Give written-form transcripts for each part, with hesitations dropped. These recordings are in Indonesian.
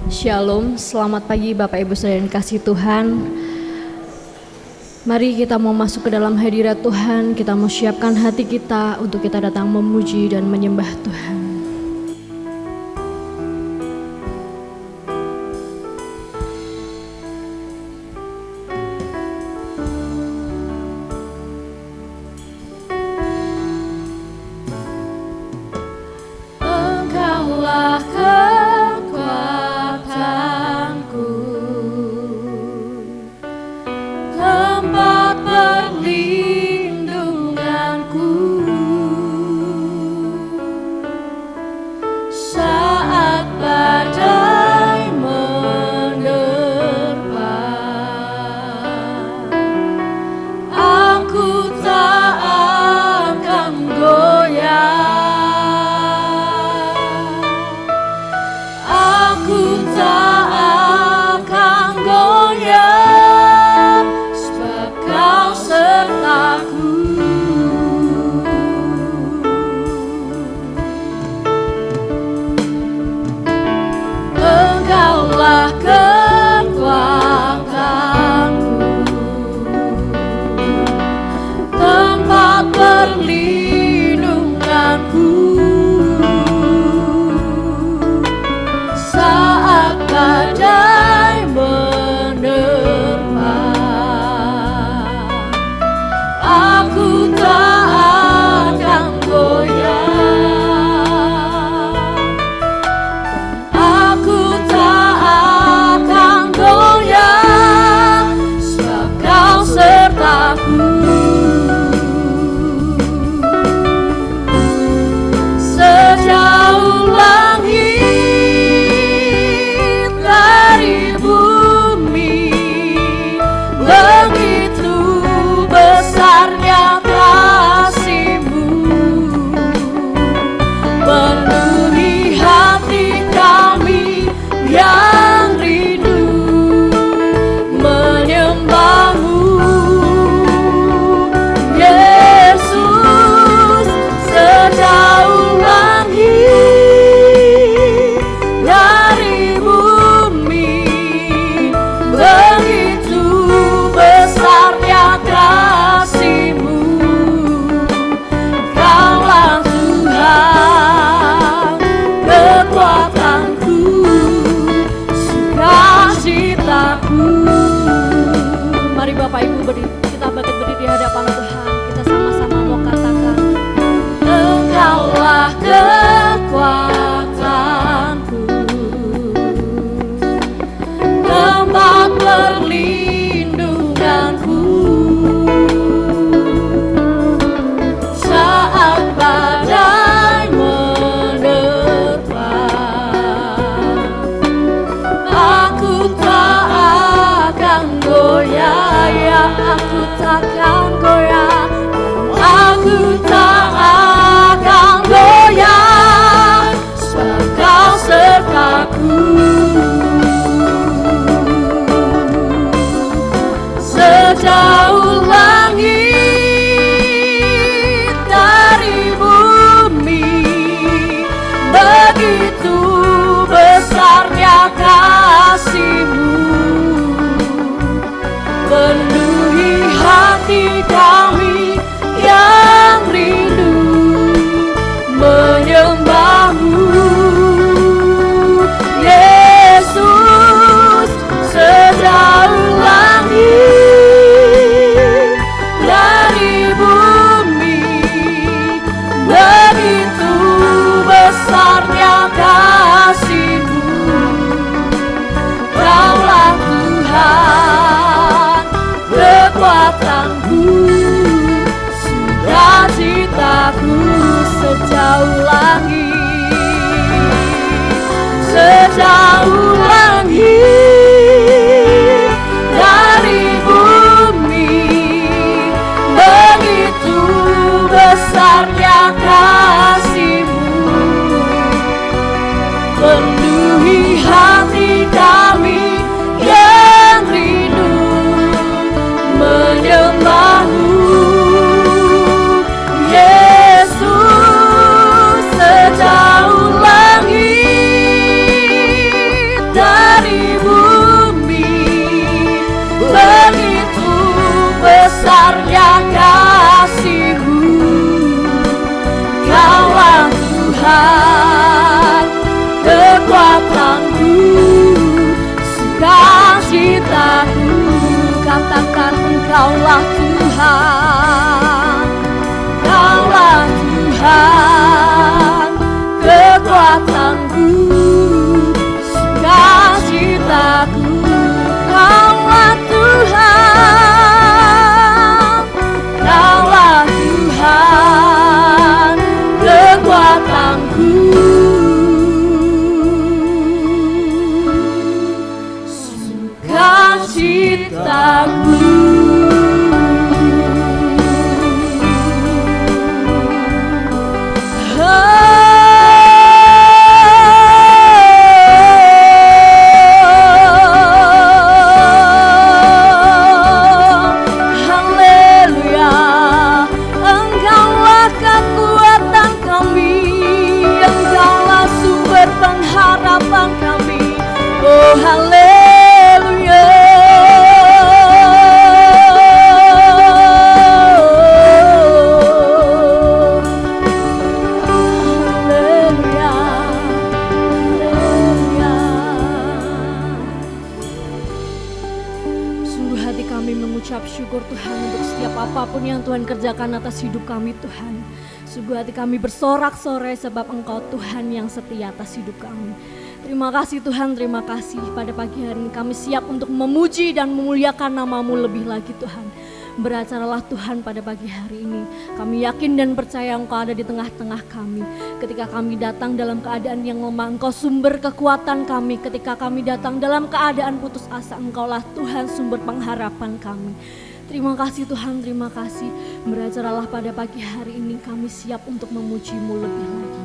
Shalom, selamat pagi Bapak Ibu Saudara yang kasih Tuhan. Mari kita mau masuk ke dalam hadirat Tuhan, kita mau siapkan hati kita untuk kita datang memuji dan menyembah Tuhan. Engkaulah kekuatanku, tempat perlindunganku, Engkaulah Tuhan, Engkaulah Tuhan, kekuatanku, sukacitaku. Engkaulah Tuhan, Engkaulah Tuhan, kekuatanku, sukacitaku. Apapun yang Tuhan kerjakan atas hidup kami Tuhan, sungguh hati kami bersorak-sorai sebab Engkau Tuhan yang setia atas hidup kami. Terima kasih Tuhan, terima kasih pada pagi hari ini kami siap untuk memuji dan memuliakan nama-Mu lebih lagi Tuhan. Beracaralah Tuhan pada pagi hari ini. Kami yakin dan percaya Engkau ada di tengah-tengah kami. Ketika kami datang dalam keadaan yang lemah, Engkau sumber kekuatan kami. Ketika kami datang dalam keadaan putus asa, Engkaulah Tuhan sumber pengharapan kami. Terima kasih Tuhan, terima kasih. Beracaralah pada pagi hari ini kami siap untuk memuji-Mu lebih lagi.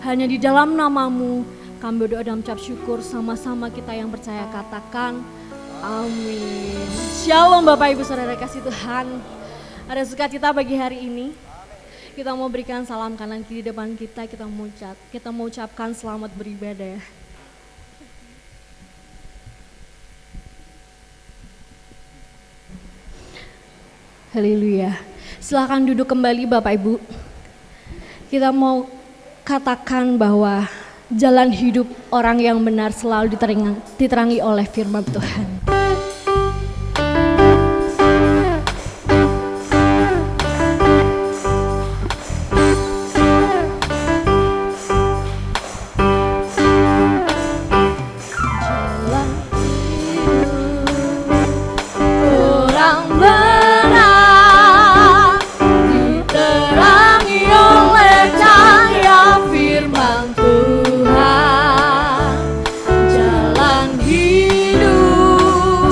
Hanya di dalam nama-Mu kami berdoa dan ucap syukur, sama-sama kita yang percaya katakan amin. Shalom Bapak Ibu Saudara kasih Tuhan. Ada sukacita bagi hari ini. Kita mau berikan salam kanan kiri depan kita, kita mau ucapkan selamat beribadah. Haleluya. Silakan duduk kembali Bapak Ibu. Kita mau katakan bahwa jalan hidup orang yang benar selalu diterangi oleh firman Tuhan. Tuhan, jalan hidup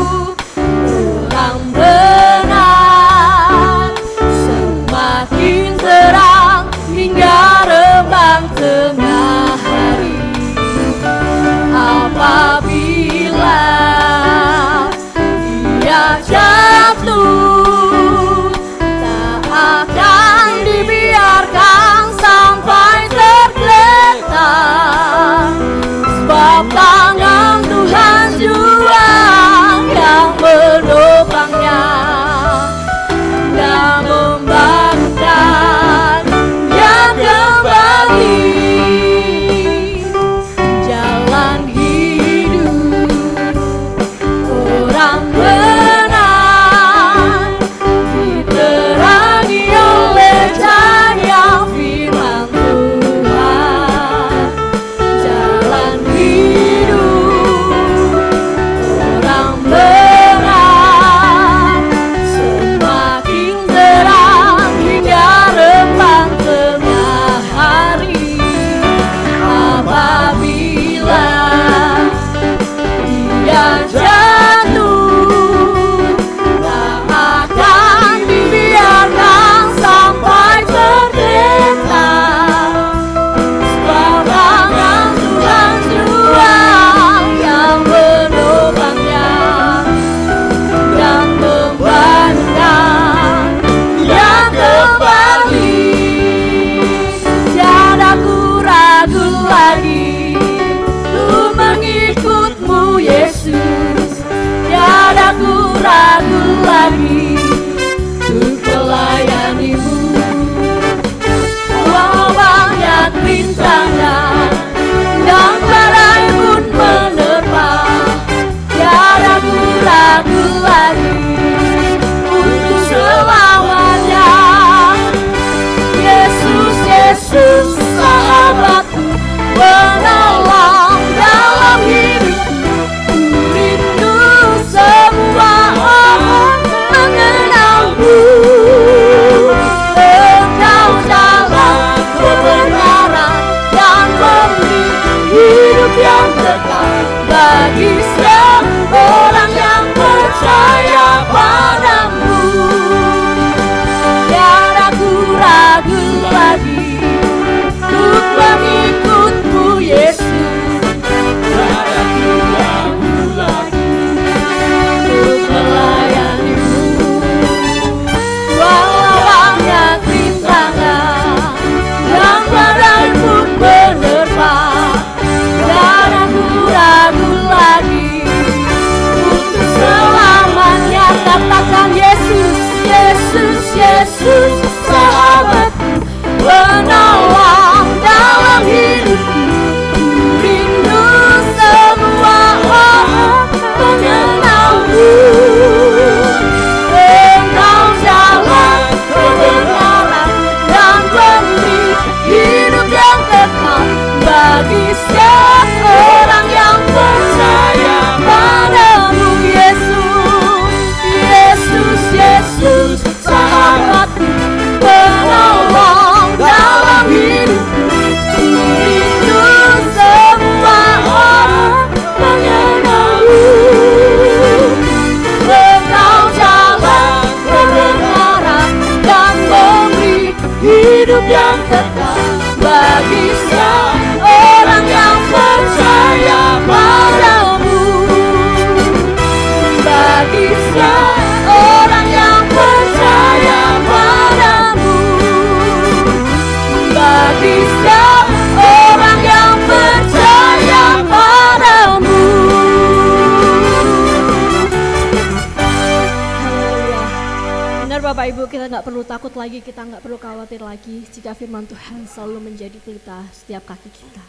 Bapak Ibu, kita nggak perlu takut lagi, kita nggak perlu khawatir lagi jika firman Tuhan selalu menjadi pelita setiap kaki kita.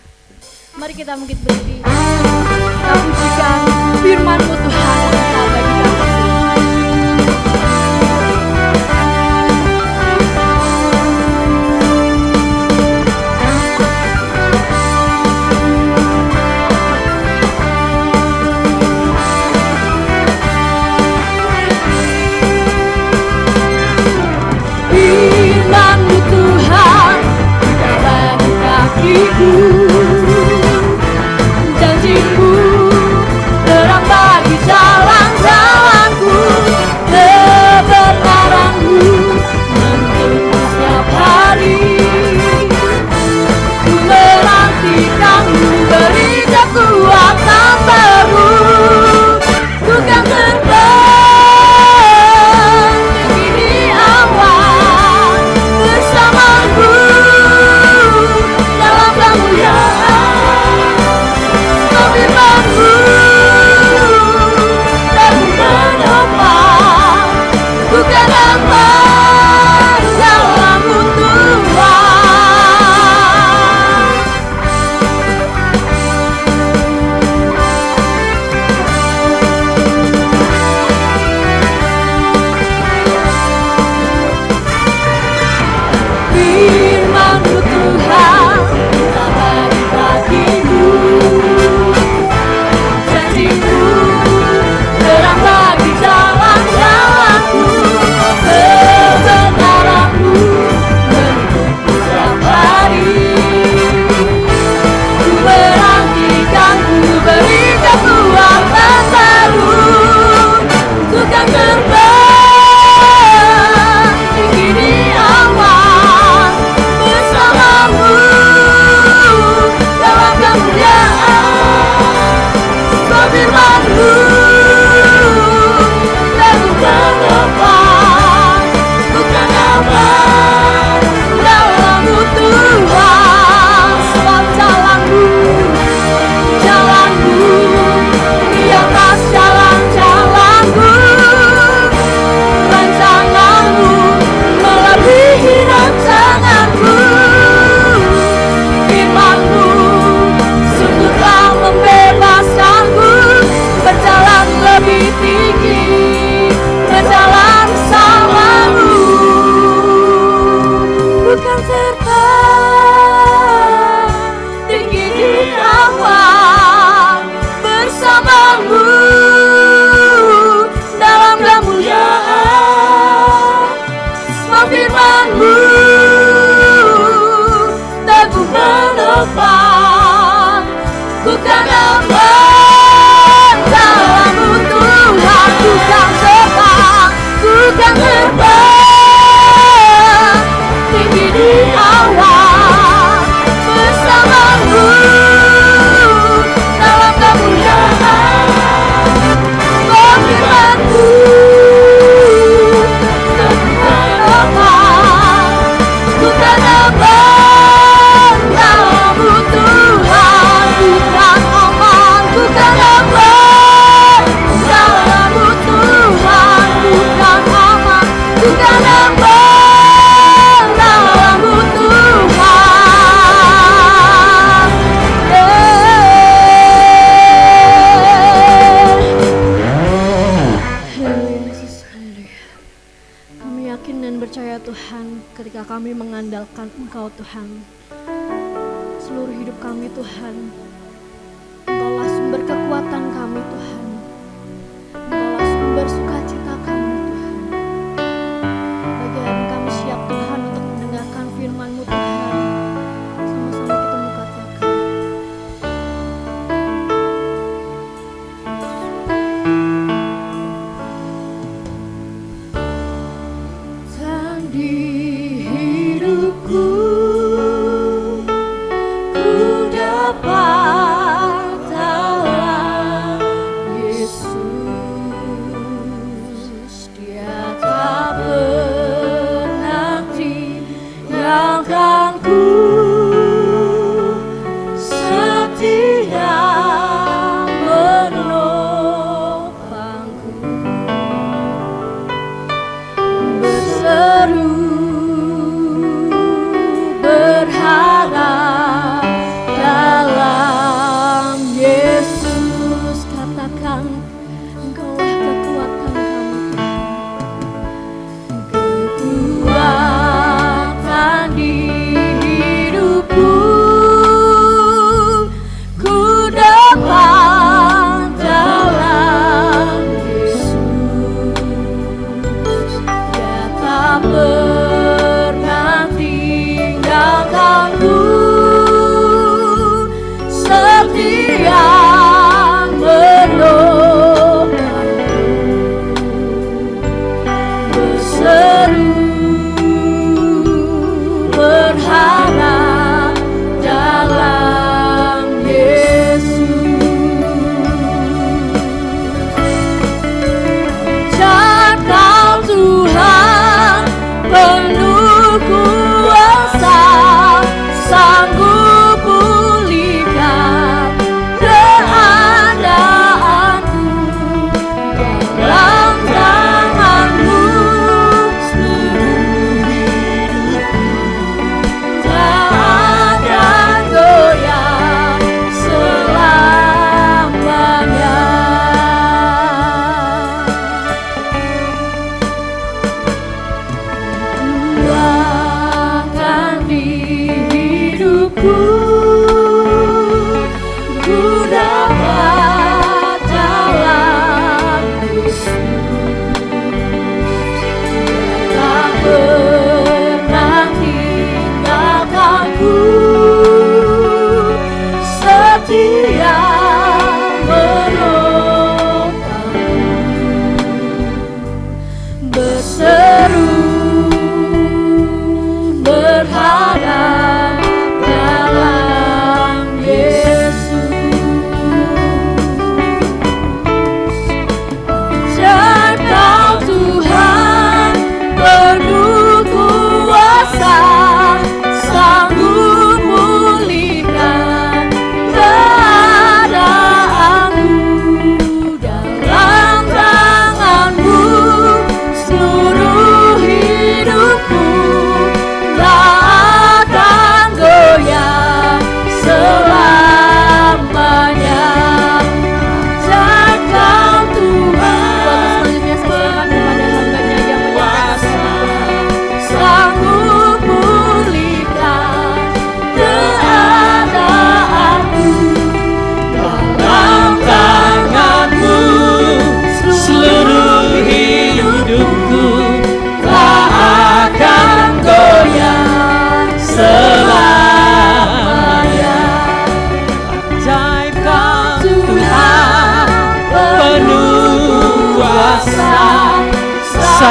Mari kita mungkin berdiri, kita pujikan firman-Mu Tuhan yang Engkau bagi kami. Firman-Mu Tuhan sudah bagi kakiku, janji-Mu terang bagi jalan-jalanku, kebenaran-Mu menuntun setiap hari. Ku menantikan-Mu, beri kekuatan baru, ku kan terbang tinggi di awan bersama-Mu dalam kemuliaan. Firman-Mu dan ku menopang, ku kan dapat dalam-Mu Tuhan. Firman-Mu Tuhan tak bagi kakiku, janji-Mu terang bagi jalan-jalanku, kebenaran-Mu menuntun setiap hari. Ku menantikan-Mu, beri kekuatan baru, ku kan terbang tinggi di awan bersama-Mu dalam kemuliaan. Firman-Mu dan ku menopang, ku kan dapat dalam-Mu Tuhan. Sebab jalan-Mu di atas jalan-jalanku, rancangan-Mu melebihi rancanganku. Firman-Mu sungguh telah membebaskanku, berjalan lebih tinggi, berjalan bersama-Mu. Bukan terbang tinggi di awan bersama-Mu dalam kemuliaan. Semua firman-Mu teguh menopang, ku kan dapat dalam-Mu Tuhan. Ku kan terbang, ku kan terbang tinggi di awan bersama-Mu dalam kemuliaan. Oh, firman-Mu teguh menopang, ku kan dapat dalam-Mu Tuhan. Ku kan aman, ku kan dapat dalam-Mu Tuhan. Ku kan aman, ku kan dapat dalam-Mu Tuhan. Haleluya Yesus, haleluya. Kami yakin dan percaya Tuhan, ketika kami mengandalkan Engkau Tuhan, seluruh hidup kami Tuhan, Engkaulah sumber kekuatan kami Tuhan, Engkaulah sumber sukacita kami Tuhan. Pagi hari kami siap Tuhan untuk mendengarkan firman-Mu Tuhan. Sama-sama kita mau katakan, dan di hidupku ku dapat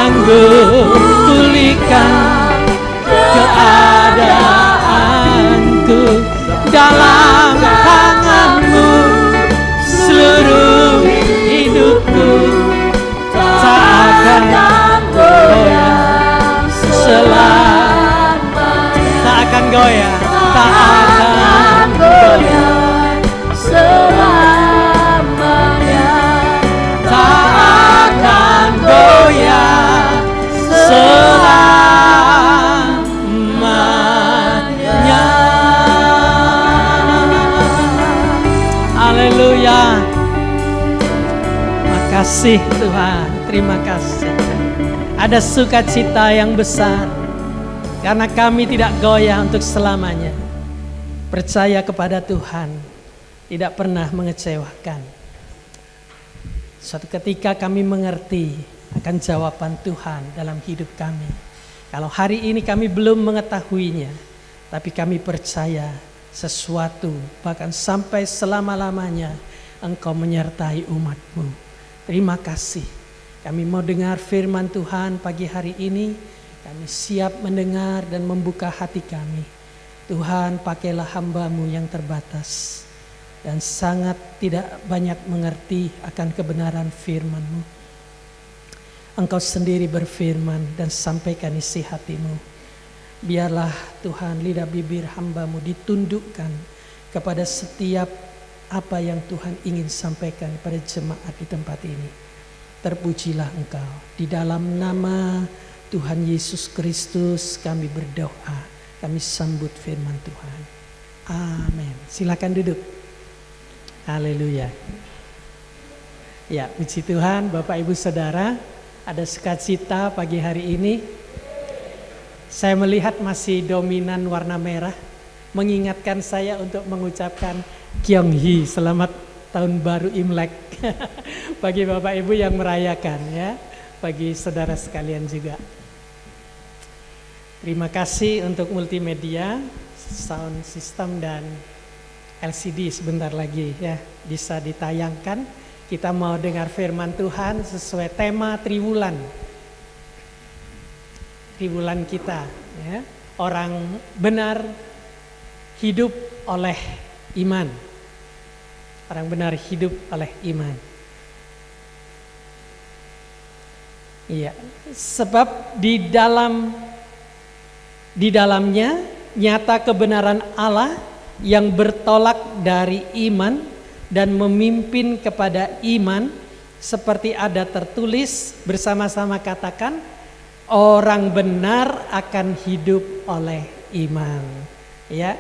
sanggup pulihkan keadaanku. Dalam tangan-Mu seluruh hidupku tak akan goyah selamanya. Tak akan goyah, tak akan goyah selamanya. Tak akan goyah selamanya. Haleluya. Makasih Tuhan, terima kasih. Ada sukacita yang besar karena kami tidak goyah untuk selamanya. Percaya kepada Tuhan tidak pernah mengecewakan. Suatu ketika kami mengerti akan jawaban Tuhan dalam hidup kami. Kalau hari ini kami belum mengetahuinya, tapi kami percaya sesuatu bahkan sampai selama-lamanya Engkau menyertai umat-Mu. Terima kasih. Kami mau dengar firman Tuhan pagi hari ini. Kami siap mendengar dan membuka hati kami. Tuhan, pakailah hamba-Mu yang terbatas dan sangat tidak banyak mengerti akan kebenaran firman-Mu. Engkau sendiri berfirman dan sampaikan isi hati-Mu. Biarlah Tuhan lidah bibir hamba-Mu ditundukkan kepada setiap apa yang Tuhan ingin sampaikan pada jemaat di tempat ini. Terpujilah Engkau. Di dalam nama Tuhan Yesus Kristus kami berdoa. Kami sambut firman Tuhan. Amin. Silakan duduk. Haleluya. Ya, puji Tuhan, Bapak Ibu Saudara, ada sukacita pagi hari ini. Saya melihat masih dominan warna merah, mengingatkan saya untuk mengucapkan Kyonghee, selamat tahun baru Imlek. Bagi Bapak Ibu yang merayakan ya, bagi saudara sekalian juga. Terima kasih untuk multimedia, sound system dan LCD sebentar lagi ya bisa ditayangkan. Kita mau dengar firman Tuhan sesuai tema Triwulan. Triwulan kita ya. Orang benar hidup oleh iman. Orang benar hidup oleh iman. Iya, sebab di dalamnya nyata kebenaran Allah yang bertolak dari iman dan memimpin kepada iman, seperti ada tertulis, bersama-sama katakan, orang benar akan hidup oleh iman. Ya,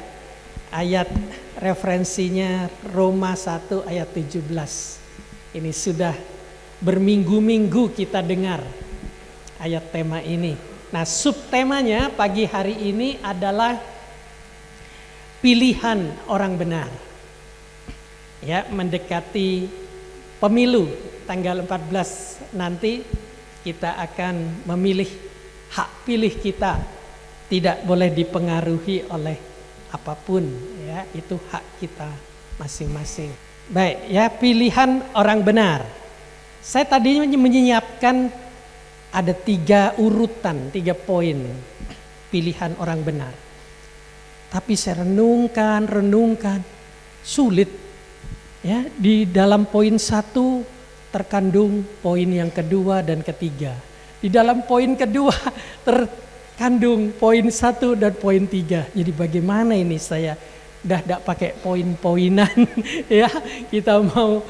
ayat referensinya Roma 1 ayat 17. Ini sudah berminggu-minggu kita dengar ayat tema ini. Nah, subtemanya pagi hari ini adalah pilihan orang benar. Ya, mendekati pemilu tanggal 14 nanti kita akan memilih, hak pilih kita tidak boleh dipengaruhi oleh apapun ya, itu hak kita masing-masing. Baik ya, pilihan orang benar. Saya tadinya menyiapkan ada 3 urutan, 3 poin pilihan orang benar. Tapi saya renungkan, sulit ya. Di dalam poin 1 terkandung poin yang kedua dan ketiga. Di dalam poin kedua terkandung poin 1 dan poin 3. Jadi bagaimana ini saya dah tidak pakai poin-poinan ya. Kita mau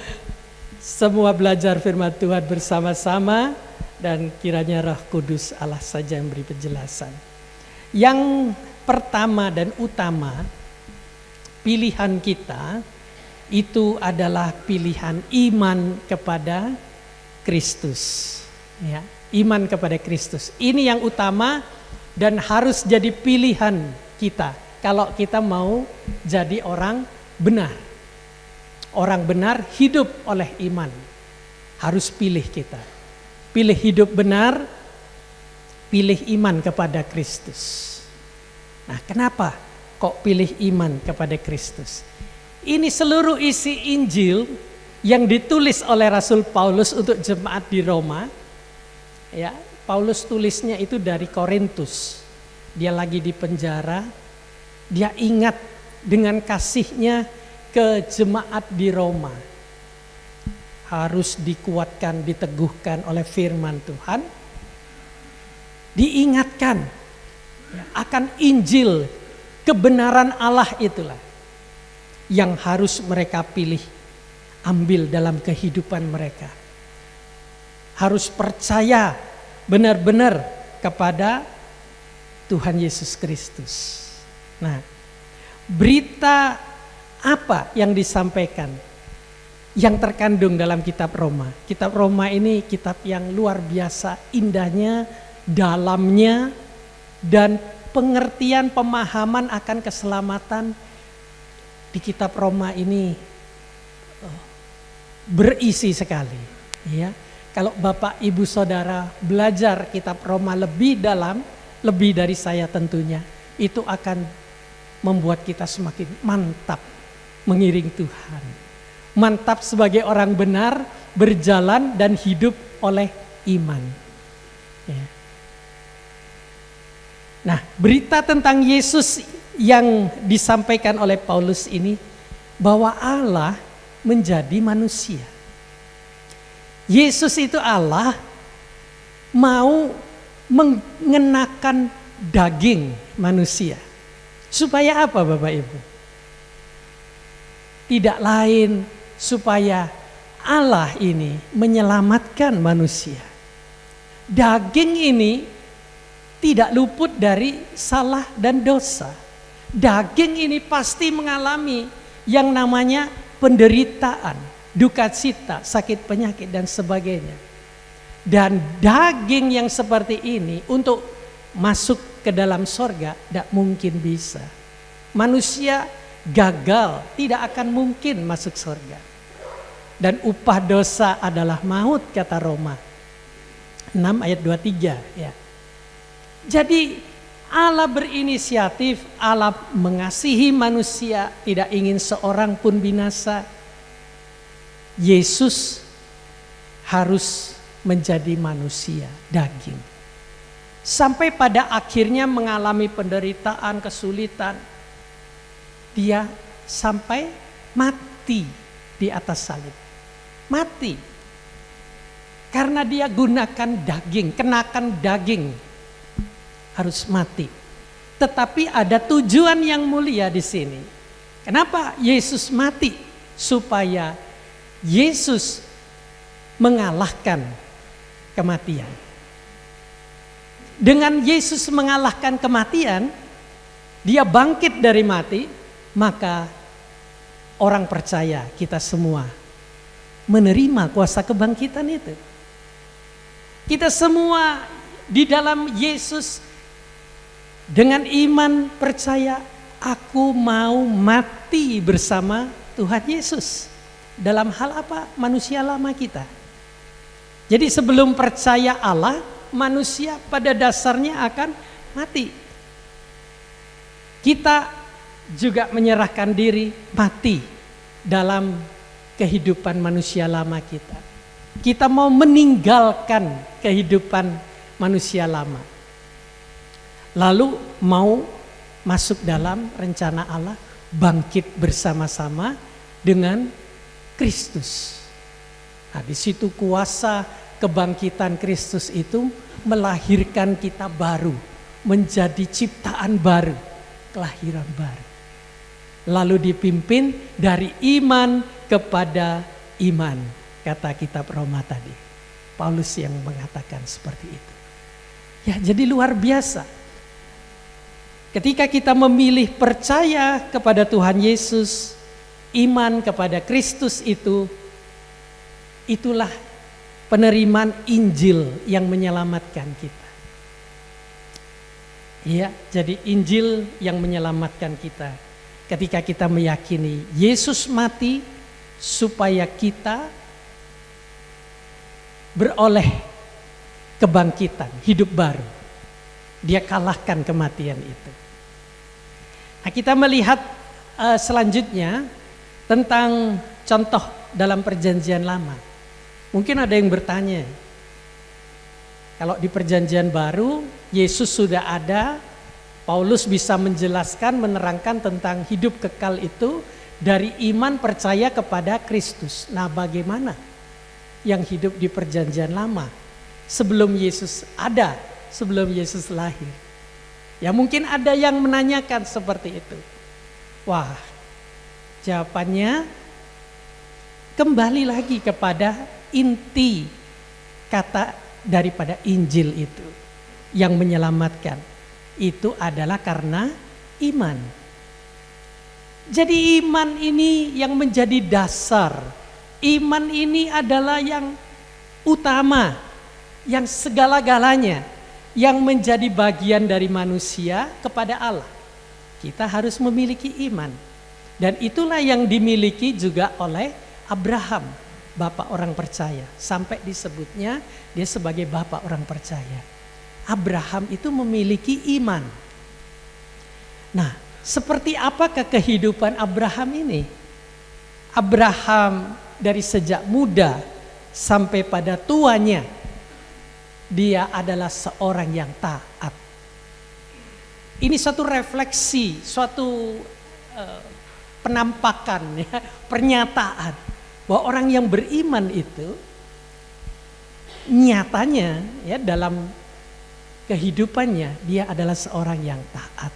semua belajar firman Tuhan bersama-sama dan kiranya Roh Kudus Allah saja yang beri penjelasan. Yang pertama dan utama, pilihan kita itu adalah pilihan iman kepada Kristus. Ya, iman kepada Kristus. Ini yang utama dan harus jadi pilihan kita kalau kita mau jadi orang benar. Orang benar hidup oleh iman. Harus pilih kita. Pilih hidup benar, pilih iman kepada Kristus. Nah, kenapa kok pilih iman kepada Kristus? Ini seluruh isi Injil yang ditulis oleh Rasul Paulus untuk jemaat di Roma. Ya, Paulus tulisnya itu dari Korintus. Dia lagi di penjara, dia ingat dengan kasihnya ke jemaat di Roma. Harus dikuatkan, diteguhkan oleh firman Tuhan. Diingatkan akan Injil, kebenaran Allah itulah yang harus mereka pilih, ambil dalam kehidupan mereka. Harus percaya benar-benar kepada Tuhan Yesus Kristus. Nah, berita apa yang disampaikan yang terkandung dalam kitab Roma? Kitab Roma ini kitab yang luar biasa indahnya, dalamnya, dan pengertian pemahaman akan keselamatan di kitab Roma ini berisi sekali. Ya, kalau Bapak Ibu Saudara belajar kitab Roma lebih dalam, lebih dari saya tentunya, itu akan membuat kita semakin mantap mengiring Tuhan. Mantap sebagai orang benar, berjalan dan hidup oleh iman. Ya. Nah, berita tentang Yesus yang disampaikan oleh Paulus ini, bahwa Allah menjadi manusia. Yesus itu Allah mau mengenakan daging manusia. Supaya apa Bapak Ibu? Tidak lain supaya Allah ini menyelamatkan manusia. Daging ini tidak luput dari salah dan dosa. Daging ini pasti mengalami yang namanya penderitaan, duka cita, sakit penyakit dan sebagainya. Dan daging yang seperti ini untuk masuk ke dalam sorga tidak mungkin bisa. Manusia gagal, tidak akan mungkin masuk sorga. Dan upah dosa adalah maut, kata Roma 6 ayat 23. Ya. Jadi Allah berinisiatif, Allah mengasihi manusia, tidak ingin seorang pun binasa. Yesus harus menjadi manusia daging. Sampai pada akhirnya mengalami penderitaan, kesulitan. Dia sampai mati di atas salib. Mati. Karena dia gunakan daging, kenakan daging. Harus mati. Tetapi ada tujuan yang mulia di sini. Kenapa Yesus mati? Supaya Yesus mengalahkan kematian. Dengan Yesus mengalahkan kematian, dia bangkit dari mati, maka orang percaya, kita semua menerima kuasa kebangkitan itu. Kita semua di dalam Yesus dengan iman percaya, aku mau mati bersama Tuhan Yesus. Dalam hal apa? Manusia lama kita. Jadi sebelum percaya Allah, manusia pada dasarnya akan mati. Kita juga menyerahkan diri mati dalam kehidupan manusia lama kita. Kita mau meninggalkan kehidupan manusia lama. Lalu mau masuk dalam rencana Allah, bangkit bersama-sama dengan Kristus. Nah, di situ kuasa kebangkitan Kristus itu melahirkan kita baru, menjadi ciptaan baru, kelahiran baru. Lalu dipimpin dari iman kepada iman, kata kitab Roma tadi. Paulus yang mengatakan seperti itu. Ya, jadi luar biasa. Ketika kita memilih percaya kepada Tuhan Yesus, iman kepada Kristus itu, itulah penerimaan Injil yang menyelamatkan kita. Iya, jadi Injil yang menyelamatkan kita. Ketika kita meyakini Yesus mati supaya kita beroleh kebangkitan, hidup baru. Dia kalahkan kematian itu. Nah, kita melihat selanjutnya tentang contoh dalam perjanjian lama. Mungkin ada yang bertanya, Kalau di perjanjian baru, Yesus sudah ada, Paulus bisa menjelaskan, menerangkan tentang hidup kekal itu dari iman percaya kepada Kristus. Nah, bagaimana yang hidup di perjanjian lama sebelum Yesus ada, sebelum Yesus lahir? Ya mungkin ada yang menanyakan seperti itu. Wah, jawabannya kembali lagi kepada inti kata daripada Injil itu yang menyelamatkan. Itu adalah karena iman. Jadi iman ini yang menjadi dasar. Iman ini adalah yang utama, yang segala-galanya, yang menjadi bagian dari manusia kepada Allah. Kita harus memiliki iman. Dan itulah yang dimiliki juga oleh Abraham, bapak orang percaya. Sampai disebutnya dia sebagai bapak orang percaya. Abraham itu memiliki iman. Nah, seperti apakah kehidupan Abraham ini? Abraham dari sejak muda sampai pada tuanya, dia adalah seorang yang taat. Ini suatu refleksi, suatu penampakan, ya, pernyataan bahwa orang yang beriman itu nyatanya ya dalam kehidupannya dia adalah seorang yang taat.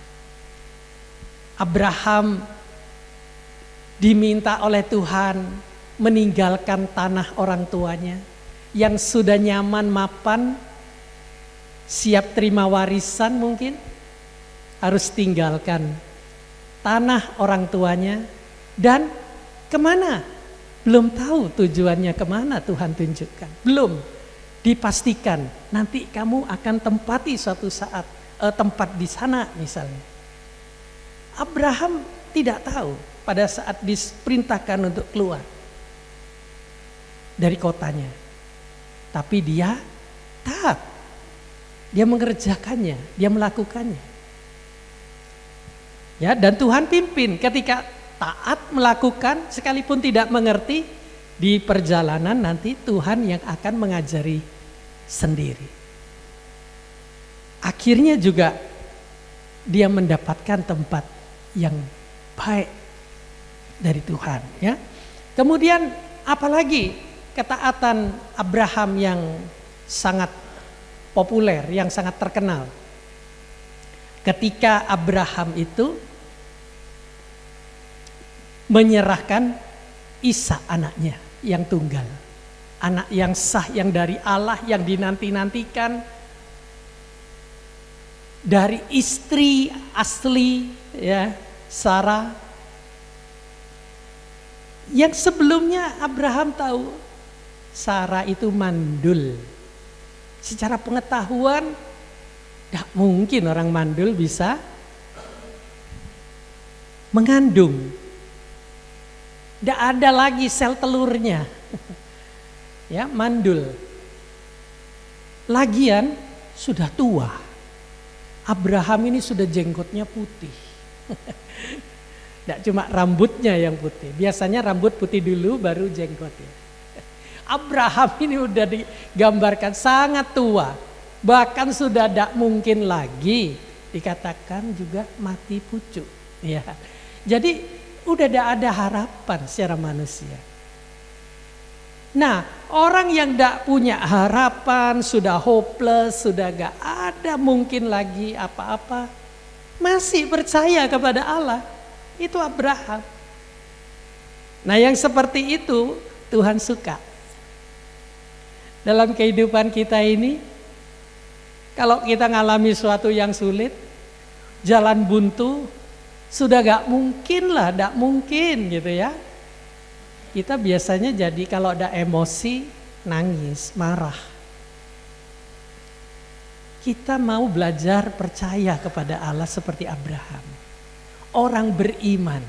Abraham diminta oleh Tuhan meninggalkan tanah orang tuanya yang sudah nyaman mapan, siap terima warisan, mungkin harus tinggalkan tanah orang tuanya dan kemana? Belum tahu tujuannya kemana Tuhan tunjukkan. Belum dipastikan nanti kamu akan tempati suatu saat tempat di sana misalnya. Abraham tidak tahu pada saat diperintahkan untuk keluar dari kotanya. Tapi dia taat. Dia mengerjakannya, dia melakukannya. Ya, dan Tuhan pimpin ketika taat melakukan sekalipun tidak mengerti, di perjalanan nanti Tuhan yang akan mengajari sendiri. Akhirnya juga dia mendapatkan tempat yang baik dari Tuhan, ya. Kemudian apalagi ketaatan Abraham yang sangat populer, yang sangat terkenal. Ketika Abraham itu menyerahkan Ishak anaknya yang tunggal, anak yang sah, yang dari Allah, yang dinanti-nantikan, dari istri asli, ya, Sarah, yang sebelumnya Abraham tahu Sarah itu mandul. Secara pengetahuan tidak mungkin orang mandul bisa mengandung. Tidak ada lagi sel telurnya. Ya, mandul. Lagian sudah tua. Abraham ini sudah jenggotnya putih. Tidak cuma rambutnya yang putih. Biasanya rambut putih dulu baru jenggotnya. Abraham ini udah digambarkan sangat tua. Bahkan sudah tidak mungkin lagi dikatakan juga mati pucuk. Ya. Jadi udah tidak ada harapan secara manusia. Nah, orang yang tidak punya harapan, sudah hopeless, sudah gak ada mungkin lagi apa-apa, masih percaya kepada Allah, itu Abraham. Nah, yang seperti itu Tuhan suka. Dalam kehidupan kita ini, kalau kita ngalami sesuatu yang sulit, jalan buntu, sudah gak mungkin lah, gak mungkin gitu ya. Kita biasanya jadi kalau ada emosi, nangis, marah. Kita mau belajar percaya kepada Allah seperti Abraham. Orang beriman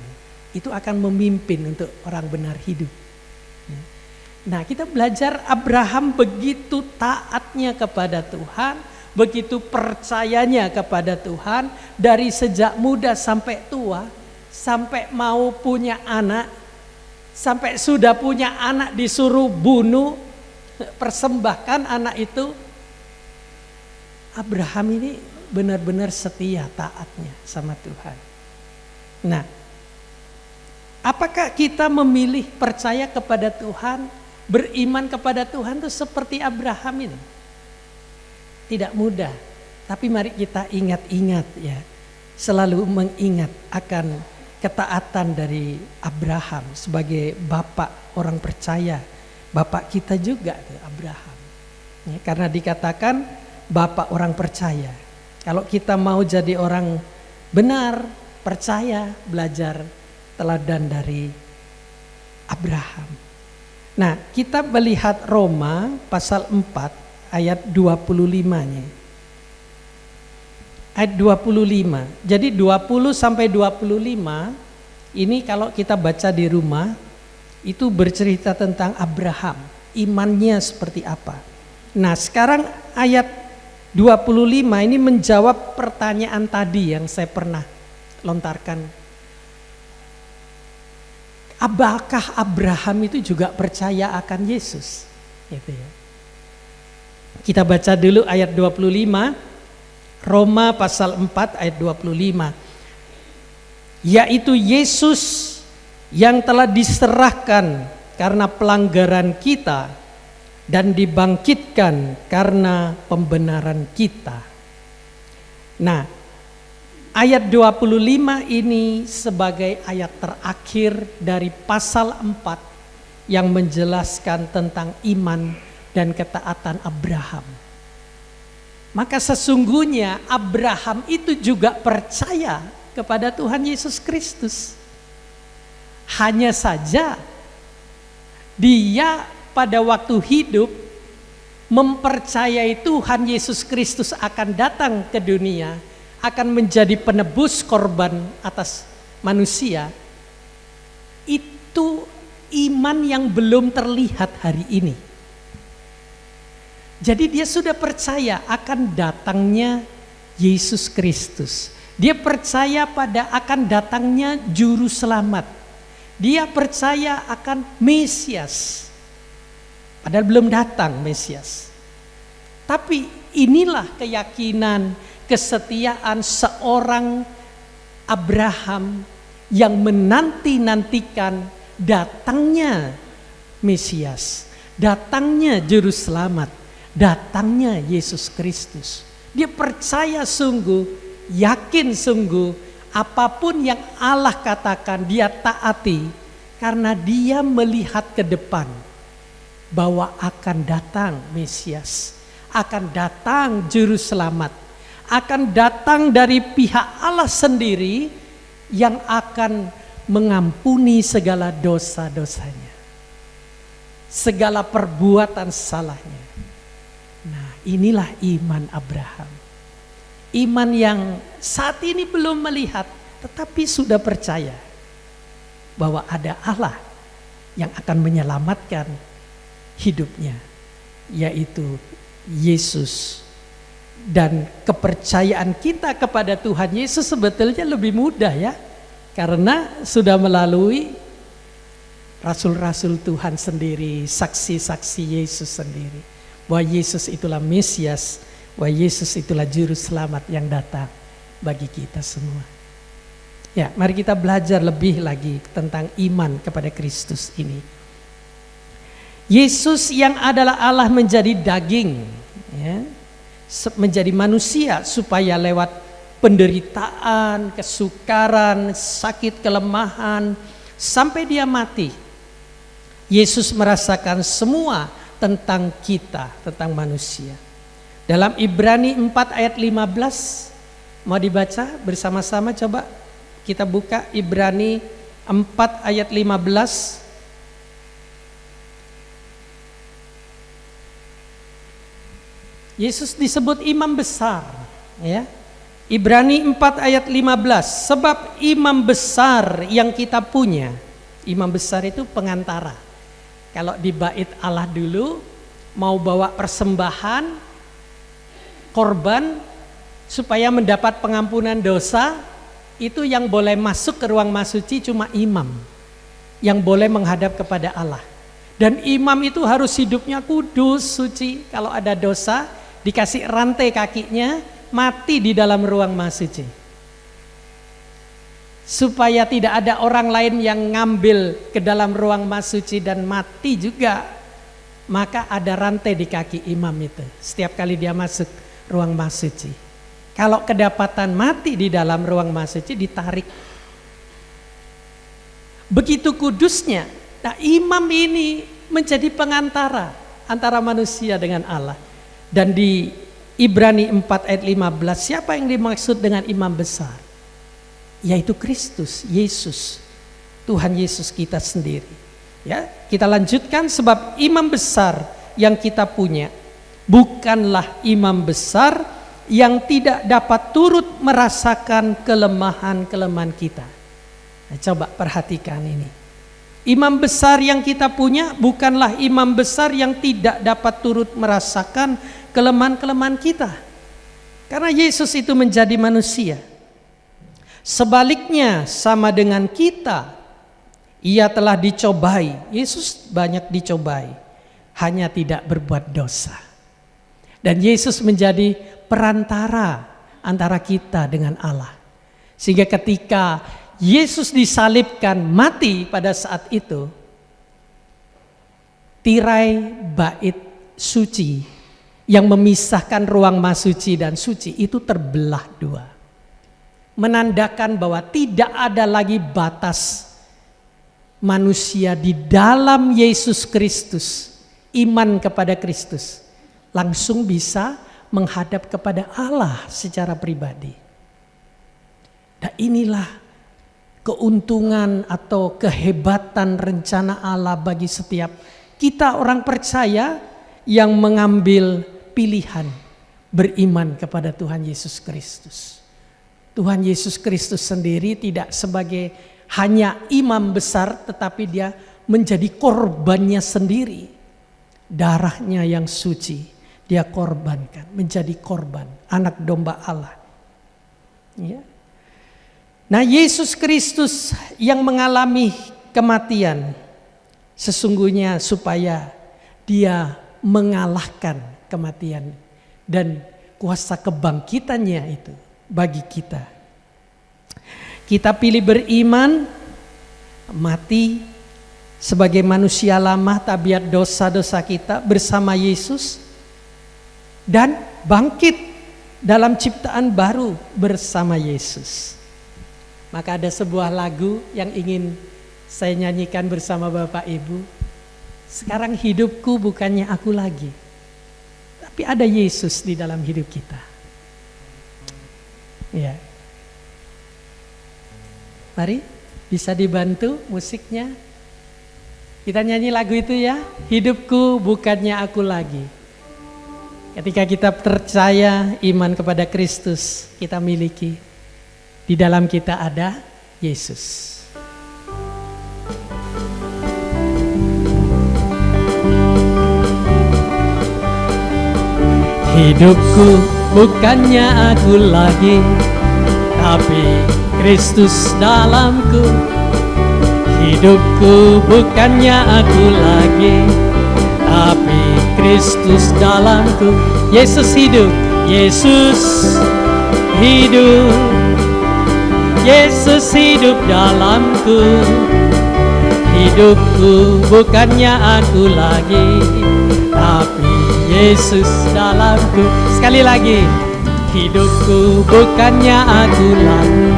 itu akan memimpin untuk orang benar hidup. Nah, kita belajar Abraham begitu taatnya kepada Tuhan, begitu percayanya kepada Tuhan dari sejak muda sampai tua, sampai mau punya anak, sampai sudah punya anak disuruh bunuh, persembahkan anak itu Abraham ini benar-benar setia taatnya sama Tuhan. Nah, apakah kita memilih percaya kepada Tuhan, beriman kepada Tuhan itu seperti Abraham ini? Tidak mudah, tapi mari kita ingat-ingat ya, selalu mengingat akan ketaatan dari Abraham sebagai bapak orang percaya. Bapak kita juga Abraham. Ya, karena dikatakan bapak orang percaya. Kalau kita mau jadi orang benar, percaya, belajar teladan dari Abraham. Nah, kita melihat Roma pasal 4 ayat 25-nya. Ayat 25. Jadi 20 sampai 25 ini kalau kita baca di rumah itu bercerita tentang Abraham, imannya seperti apa. Nah, sekarang ayat 25 ini menjawab pertanyaan tadi yang saya pernah lontarkan. Apakah Abraham itu juga percaya akan Yesus? Gitu ya. Kita baca dulu ayat 25, Roma pasal 4 ayat 25. Yaitu Yesus yang telah diserahkan karena pelanggaran kita dan dibangkitkan karena pembenaran kita. Nah, ayat 25 ini sebagai ayat terakhir dari pasal 4 yang menjelaskan tentang iman dan ketaatan Abraham. Maka sesungguhnya Abraham itu juga percaya kepada Tuhan Yesus Kristus. Hanya saja dia pada waktu hidup mempercayai Tuhan Yesus Kristus akan datang ke dunia, akan menjadi penebus korban atas manusia. Itu iman yang belum terlihat hari ini. Jadi dia sudah percaya akan datangnya Yesus Kristus. Dia percaya pada akan datangnya juru selamat. Dia percaya akan Mesias. Padahal belum datang Mesias. Tapi inilah keyakinan, kesetiaan seorang Abraham yang menanti-nantikan datangnya Mesias, datangnya juru selamat, datangnya Yesus Kristus. Dia percaya sungguh, yakin sungguh, apapun yang Allah katakan dia taati, karena dia melihat ke depan bahwa akan datang Mesias, akan datang juru selamat, akan datang dari pihak Allah sendiri yang akan mengampuni segala dosa-dosanya, segala perbuatan salahnya. Nah, inilah iman Abraham. Iman yang saat ini belum melihat, tetapi sudah percaya bahwa ada Allah yang akan menyelamatkan hidupnya, yaitu Yesus. Dan kepercayaan kita kepada Tuhan Yesus sebetulnya lebih mudah ya, karena sudah melalui rasul-rasul Tuhan sendiri, saksi-saksi Yesus sendiri, bahwa Yesus itulah Mesias, bahwa Yesus itulah juru selamat yang datang bagi kita semua. Ya, mari kita belajar lebih lagi tentang iman kepada Kristus ini. Yesus yang adalah Allah menjadi daging, ya, menjadi manusia supaya lewat penderitaan, kesukaran, sakit, kelemahan, sampai dia mati. Yesus merasakan semua tentang kita, tentang manusia. Dalam Ibrani 4 ayat 15, mau dibaca bersama-sama, coba kita buka Ibrani 4 ayat 15. Yesus disebut imam besar, ya. Ibrani 4 ayat 15, sebab imam besar yang kita punya, imam besar itu pengantara. Kalau di bait Allah dulu mau bawa persembahan korban supaya mendapat pengampunan dosa, itu yang boleh masuk ke ruang masuci cuma imam yang boleh menghadap kepada Allah. Dan imam itu harus hidupnya kudus, suci. Kalau ada dosa, dikasih rantai kakinya, mati di dalam ruang Maha Suci. Supaya tidak ada orang lain yang ngambil ke dalam ruang Maha Suci dan mati juga. Maka ada rantai di kaki imam itu setiap kali dia masuk ruang Maha Suci. Kalau kedapatan mati di dalam ruang Maha Suci, ditarik. Begitu kudusnya. Nah, imam ini menjadi pengantara antara manusia dengan Allah. Dan di Ibrani 4 ayat 15, siapa yang dimaksud dengan imam besar? Yaitu Kristus, Yesus, Tuhan Yesus kita sendiri. Ya, kita lanjutkan, sebab imam besar yang kita punya bukanlah imam besar yang tidak dapat turut merasakan kelemahan-kelemahan kita. Nah, coba perhatikan ini. Imam besar yang kita punya bukanlah imam besar yang tidak dapat turut merasakan kelemahan-kelemahan kita. Karena Yesus itu menjadi manusia. Sebaliknya sama dengan kita, ia telah dicobai. Yesus banyak dicobai, hanya tidak berbuat dosa. Dan Yesus menjadi perantara antara kita dengan Allah. Sehingga ketika Yesus disalibkan, mati pada saat itu, tirai bait suci yang memisahkan ruang Maha Suci dan suci itu terbelah dua. Menandakan bahwa tidak ada lagi batas manusia di dalam Yesus Kristus. Iman kepada Kristus langsung bisa menghadap kepada Allah secara pribadi. Dan inilah keuntungan atau kehebatan rencana Allah bagi setiap kita orang percaya yang mengambil pilihan beriman kepada Tuhan Yesus Kristus. Tuhan Yesus Kristus sendiri tidak sebagai hanya imam besar, tetapi dia menjadi korbannya sendiri. Darahnya yang suci dia korbankan, menjadi korban anak domba Allah. Ya. Nah, Yesus Kristus yang mengalami kematian sesungguhnya supaya dia mengalahkan kematian dan kuasa kebangkitannya itu bagi kita. Kita pilih beriman, mati sebagai manusia lama, tabiat dosa-dosa kita bersama Yesus, dan bangkit dalam ciptaan baru bersama Yesus. Maka ada sebuah lagu yang ingin saya nyanyikan bersama Bapak Ibu. Sekarang hidupku bukannya aku lagi, tapi ada Yesus di dalam hidup kita. Ya. Mari, bisa dibantu musiknya. Kita nyanyi lagu itu ya. Hidupku bukannya aku lagi. Ketika kita percaya iman kepada Kristus, kita miliki. Di dalam kita ada Yesus. Hidupku bukannya aku lagi, tapi Kristus dalamku. Hidupku bukannya aku lagi, tapi Kristus dalamku. Yesus hidup, Yesus hidup, Yesus hidup dalamku. Hidupku bukannya aku lagi, tapi Yesus dalamku. Sekali lagi, hidupku bukannya aku lagi,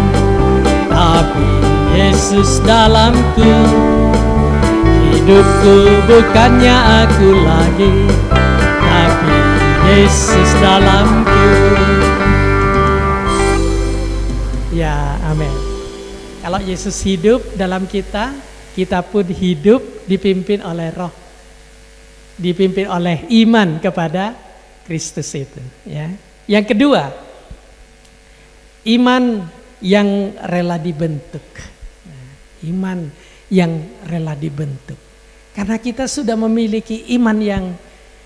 tapi Yesus dalamku. Hidupku bukannya aku lagi, tapi Yesus dalamku. Ya, amin. Kalau Yesus hidup dalam kita, kita pun hidup dipimpin oleh Roh, dipimpin oleh iman kepada Kristus itu. Ya. Yang kedua, iman yang rela dibentuk. Iman yang rela dibentuk. Karena kita sudah memiliki iman yang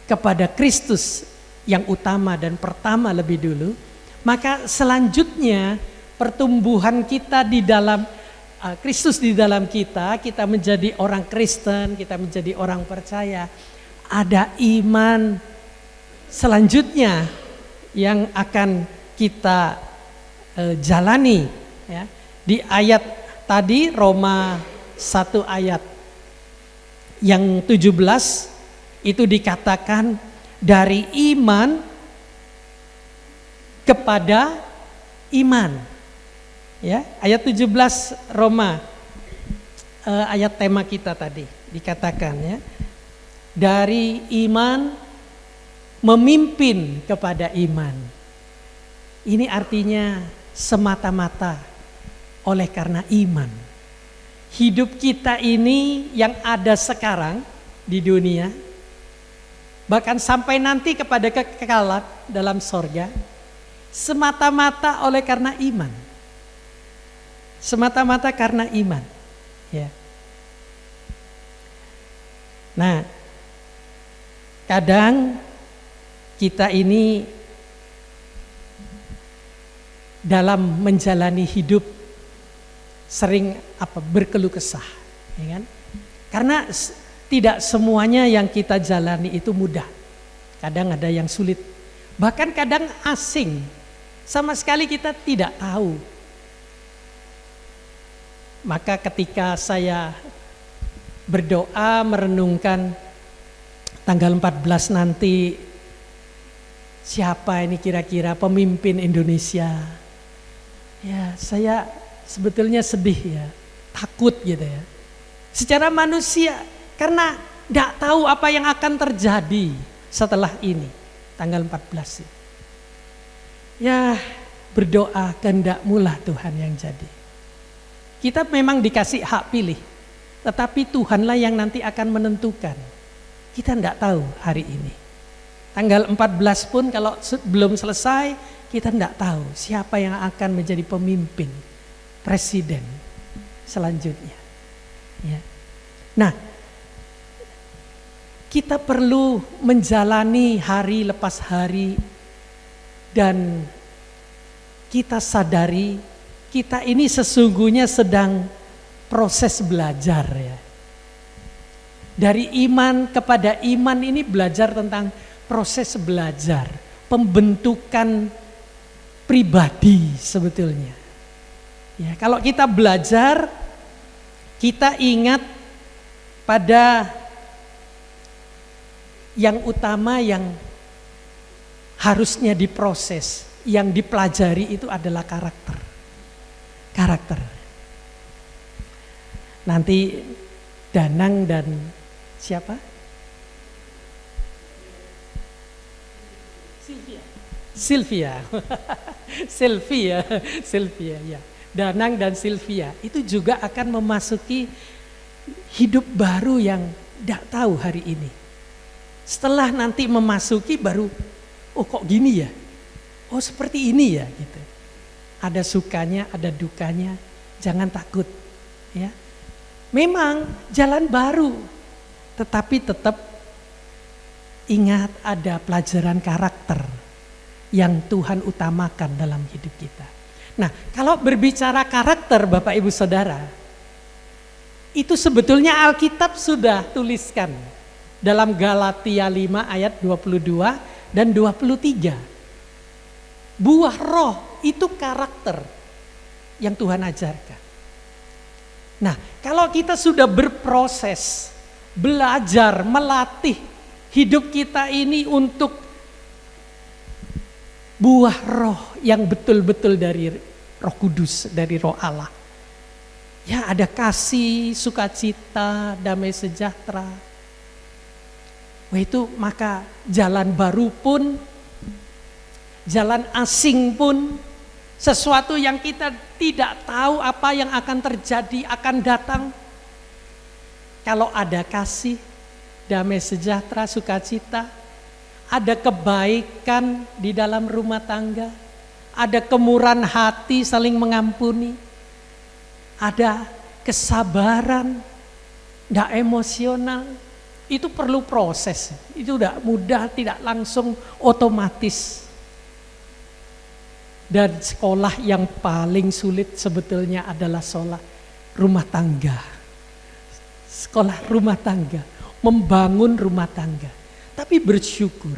kepada Kristus yang utama dan pertama lebih dulu, maka selanjutnya pertumbuhan kita di dalam Kristus di dalam kita menjadi orang Kristen, kita menjadi orang percaya. Ada iman selanjutnya yang akan kita jalani ya, di ayat tadi Roma 1 ayat yang 17 itu dikatakan dari iman kepada iman. Ya, ayat 17 Roma ayat tema kita tadi dikatakan ya, dari iman memimpin kepada iman. Ini artinya semata-mata oleh karena iman. Hidup kita ini yang ada sekarang di dunia, bahkan sampai nanti kepada kekekalan dalam sorga, semata-mata oleh karena iman. Semata-mata karena iman. Ya. Nah, kadang kita ini dalam menjalani hidup sering berkeluh kesah, ya kan? Karena tidak semuanya yang kita jalani itu mudah. Kadang ada yang sulit, bahkan kadang asing, sama sekali kita tidak tahu. Maka ketika saya berdoa merenungkan tanggal 14 nanti, siapa ini kira-kira pemimpin Indonesia? Ya, saya sebetulnya sedih ya, takut gitu ya. Secara manusia, karena tidak tahu apa yang akan terjadi setelah ini, tanggal 14. Ya, berdoa kehendak-Mu Tuhan yang jadi. Kita memang dikasih hak pilih, tetapi Tuhanlah yang nanti akan menentukan. Kita tidak tahu hari ini. Tanggal 14 pun kalau belum selesai, kita tidak tahu siapa yang akan menjadi pemimpin, presiden selanjutnya. Ya. Nah, kita perlu menjalani hari lepas hari dan kita sadari kita ini sesungguhnya sedang proses belajar ya. Dari iman kepada iman ini belajar tentang proses belajar, pembentukan pribadi sebetulnya. Ya, kalau kita belajar, kita ingat pada yang utama yang harusnya diproses, yang dipelajari itu adalah karakter. Nanti Danang dan siapa? Sylvia ya. Danang dan Sylvia itu juga akan memasuki hidup baru yang tidak tahu hari ini. Setelah nanti memasuki baru, oh kok gini ya? Oh seperti ini ya gitu. Ada sukanya, ada dukanya, jangan takut ya. Memang jalan baru, tetapi tetap ingat ada pelajaran karakter yang Tuhan utamakan dalam hidup kita. Nah, kalau berbicara karakter Bapak Ibu Saudara, itu sebetulnya Alkitab sudah tuliskan dalam Galatia 5 ayat 22 dan 23. Buah roh itu karakter yang Tuhan ajarkan. Nah, kalau kita sudah berproses, belajar, melatih hidup kita ini untuk buah roh yang betul-betul dari Roh Kudus, dari Roh Allah. Ya, ada kasih, sukacita, damai sejahtera. Wah, itu maka jalan baru pun, jalan asing pun, sesuatu yang kita tidak tahu apa yang akan terjadi, akan datang. Kalau ada kasih, damai sejahtera, sukacita, ada kebaikan di dalam rumah tangga, ada kemurahan hati saling mengampuni, ada kesabaran, tidak emosional, itu perlu proses. Itu tidak mudah, tidak langsung otomatis. Dan sekolah yang paling sulit sebetulnya adalah sekolah rumah tangga. Sekolah rumah tangga, membangun rumah tangga. Tapi bersyukur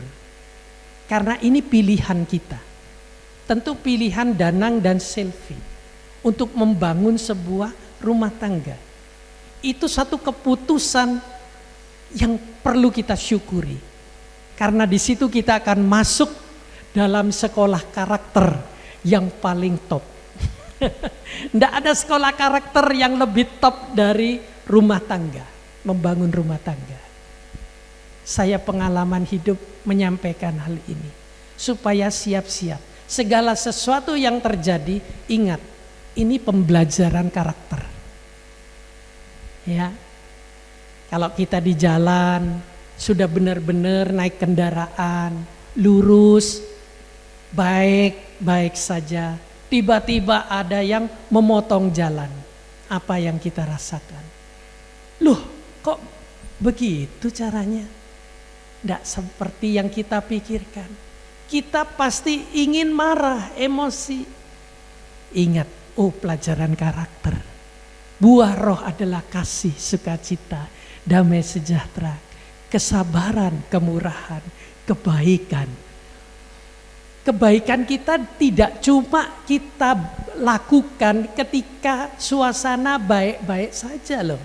Karena ini pilihan kita. Tentu pilihan Danang dan Selvi untuk membangun sebuah rumah tangga. Itu satu keputusan yang perlu kita syukuri. Karena di situ kita akan masuk dalam sekolah karakter yang paling top. Tidak ada sekolah karakter yang lebih top dari rumah tangga, membangun rumah tangga. Saya pengalaman hidup menyampaikan hal ini supaya siap-siap segala sesuatu yang terjadi. Ingat, ini pembelajaran karakter. Ya, kalau kita di jalan sudah benar-benar naik kendaraan lurus, baik-baik saja, tiba-tiba ada yang memotong jalan, apa yang kita rasakan? Loh, kok begitu caranya? Tidak seperti yang kita pikirkan. Kita pasti ingin marah, emosi. Ingat, pelajaran karakter. Buah roh adalah kasih, sukacita, damai sejahtera, kesabaran, kemurahan, kebaikan. Kebaikan kita tidak cuma kita lakukan ketika suasana baik-baik saja loh.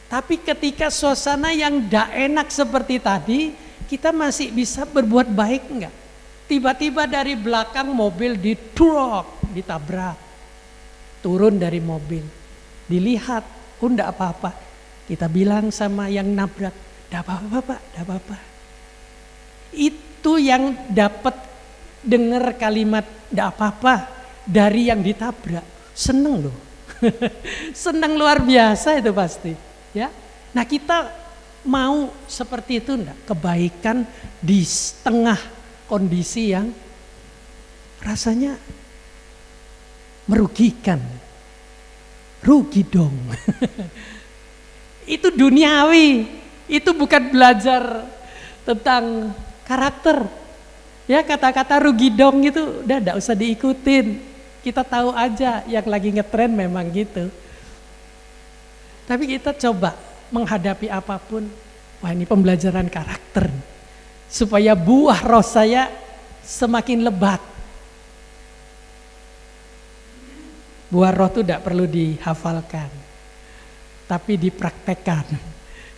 Tapi ketika suasana yang tidak enak seperti tadi, kita masih bisa berbuat baik enggak? Tiba-tiba dari belakang mobil ditabrak. Turun dari mobil, dilihat, enggak apa-apa. Kita bilang sama yang nabrak, enggak apa-apa Pak, enggak apa-apa. Itu yang dapat dengar kalimat enggak apa-apa dari yang ditabrak. Seneng loh. Seneng luar biasa itu pasti. Ya, nah kita mau seperti itu enggak? Kebaikan di tengah kondisi yang rasanya merugikan. Rugi dong. Itu duniawi, itu bukan belajar tentang karakter. Ya, kata-kata rugi dong itu udah enggak usah diikutin. Kita tahu aja yang lagi ngetren memang gitu. Tapi kita coba menghadapi apapun, wah ini pembelajaran karakter. Supaya buah roh saya semakin lebat. Buah roh itu tidak perlu dihafalkan, tapi dipraktekkan.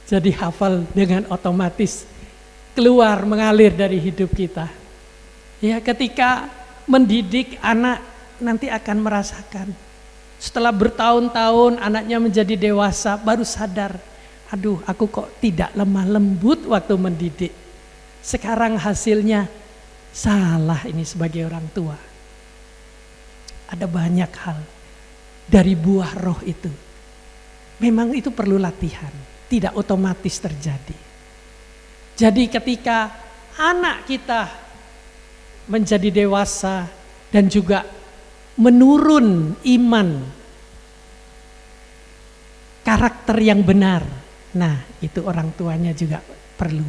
Jadi hafal dengan otomatis keluar mengalir dari hidup kita. Ya, ketika mendidik anak nanti akan merasakan. Setelah bertahun-tahun anaknya menjadi dewasa baru sadar, aduh aku kok tidak lemah lembut waktu mendidik. Sekarang hasilnya salah ini sebagai orang tua. Ada banyak hal dari buah roh itu. Memang itu perlu latihan, tidak otomatis terjadi. Jadi ketika anak kita menjadi dewasa dan juga menurun iman, karakter yang benar. Nah, itu orang tuanya juga perlu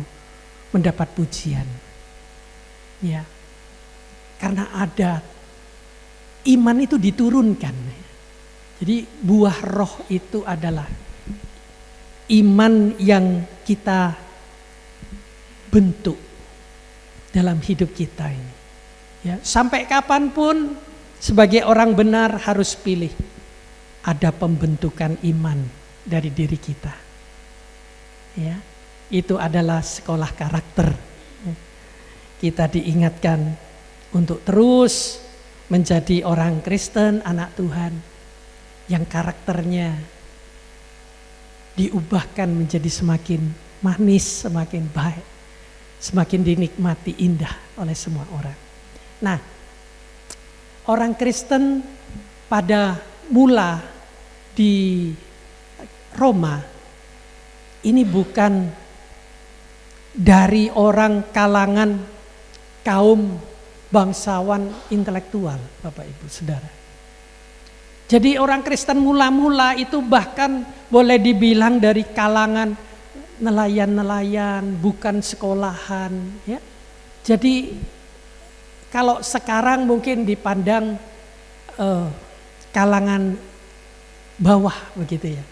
mendapat pujian. Ya. Karena ada iman itu diturunkan. Jadi buah roh itu adalah iman yang kita bentuk dalam hidup kita ini. Ya, sampai kapanpun sebagai orang benar harus pilih. Ada pembentukan iman dari diri kita. Ya, itu adalah sekolah karakter. Kita diingatkan untuk terus menjadi orang Kristen, anak Tuhan yang karakternya diubahkan menjadi semakin manis, semakin baik, semakin dinikmati indah oleh semua orang. Nah, orang Kristen pada mula di Roma ini bukan dari orang kalangan kaum bangsawan intelektual, Bapak Ibu Saudara. Jadi orang Kristen mula-mula itu bahkan boleh dibilang dari kalangan nelayan-nelayan, bukan sekolahan, ya. Jadi kalau sekarang mungkin dipandang kalangan bawah begitu ya.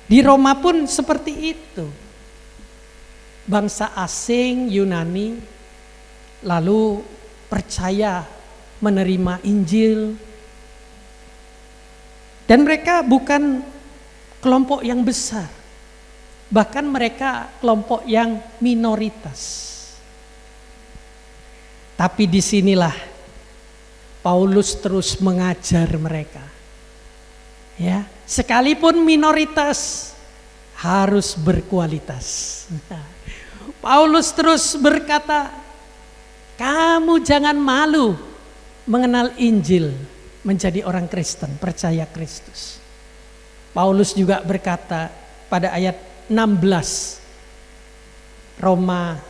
Di Roma pun seperti itu. bangsa asing Yunani, lalu percaya menerima Injil. Dan mereka bukan kelompok yang besar, bahkan mereka kelompok yang minoritas. Tapi disinilah Paulus terus mengajar mereka. Ya, sekalipun minoritas harus berkualitas. Paulus terus berkata, kamu jangan malu mengenal Injil, menjadi orang Kristen, percaya Kristus. Paulus juga berkata pada ayat 16, Roma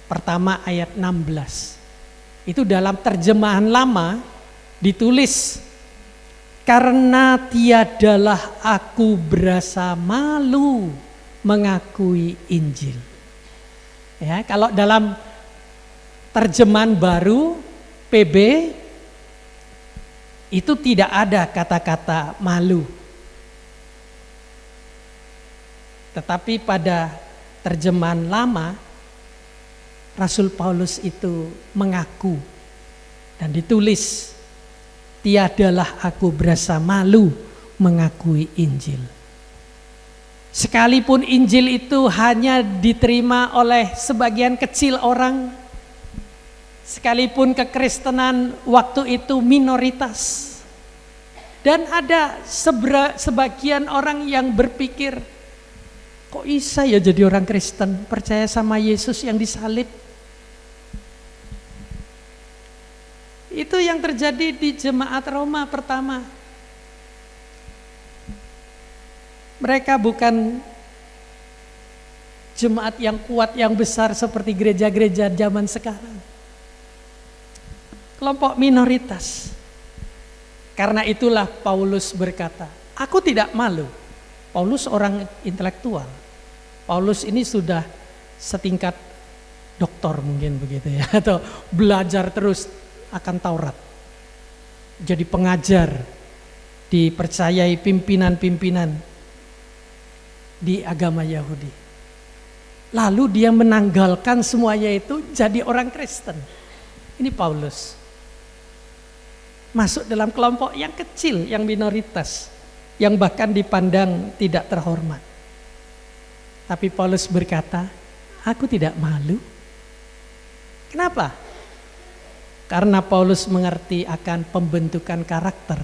pertama ayat 16. Itu dalam terjemahan lama ditulis, karena tiadalah aku berasa malu mengakui Injil. Ya, kalau dalam terjemahan baru PB itu tidak ada kata-kata malu. Tetapi pada terjemahan lama Rasul Paulus itu mengaku dan ditulis, tiadalah aku berasa malu mengakui Injil. Sekalipun Injil itu hanya diterima oleh sebagian kecil orang, sekalipun kekristenan waktu itu minoritas, dan ada sebagian orang yang berpikir, kok bisa ya jadi orang Kristen, percaya sama Yesus yang disalib. Itu yang terjadi di jemaat Roma pertama. Mereka bukan jemaat yang kuat, yang besar seperti gereja-gereja zaman sekarang. Kelompok minoritas. Karena itulah Paulus berkata, aku tidak malu. Paulus orang intelektual. Paulus ini sudah setingkat doktor mungkin begitu ya, atau belajar terus akan Taurat. Jadi pengajar, dipercayai pimpinan-pimpinan di agama Yahudi. Lalu dia menanggalkan semuanya itu jadi orang Kristen. Ini Paulus. Masuk dalam kelompok yang kecil, yang minoritas, yang bahkan dipandang tidak terhormat. Tapi Paulus berkata, aku tidak malu. Kenapa? Karena Paulus mengerti akan pembentukan karakter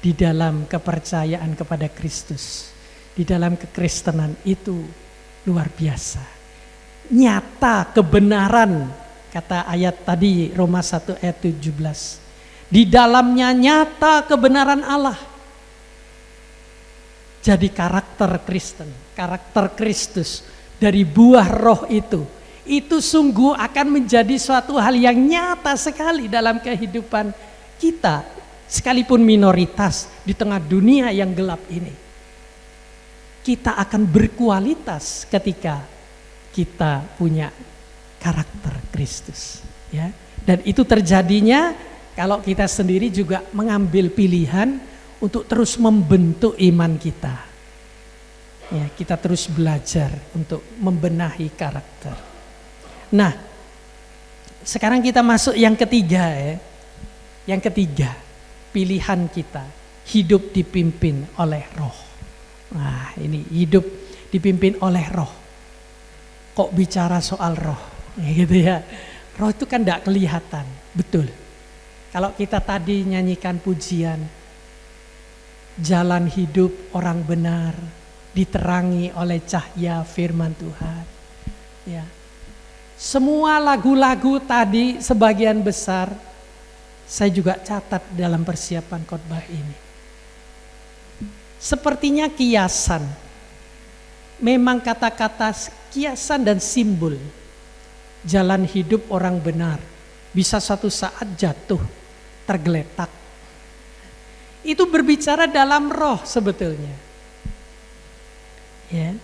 di dalam kepercayaan kepada Kristus. Di dalam kekristenan itu luar biasa. Nyata kebenaran, kata ayat tadi Roma 1 ayat 17. Di dalamnya nyata kebenaran Allah. Jadi karakter Kristen, karakter Kristus dari buah roh itu sungguh akan menjadi suatu hal yang nyata sekali dalam kehidupan kita, sekalipun minoritas di tengah dunia yang gelap ini. Kita akan berkualitas ketika kita punya karakter Kristus, ya. Dan itu terjadinya kalau kita sendiri juga mengambil pilihan untuk terus membentuk iman kita. Ya, kita terus belajar untuk membenahi karakter. Nah, sekarang kita masuk yang ketiga ya. Yang ketiga, pilihan kita hidup dipimpin oleh roh. Nah, ini hidup dipimpin oleh roh. Kok bicara soal roh? Gitu ya. Roh itu kan tidak kelihatan, betul. Kalau kita tadi nyanyikan pujian, jalan hidup orang benar diterangi oleh cahaya firman Tuhan. Ya. Semua lagu-lagu tadi sebagian besar saya juga catat dalam persiapan khotbah ini. Sepertinya kiasan. Memang kata-kata kiasan dan simbol. Jalan hidup orang benar bisa suatu saat jatuh, tergeletak. Itu berbicara dalam roh sebetulnya. Ya.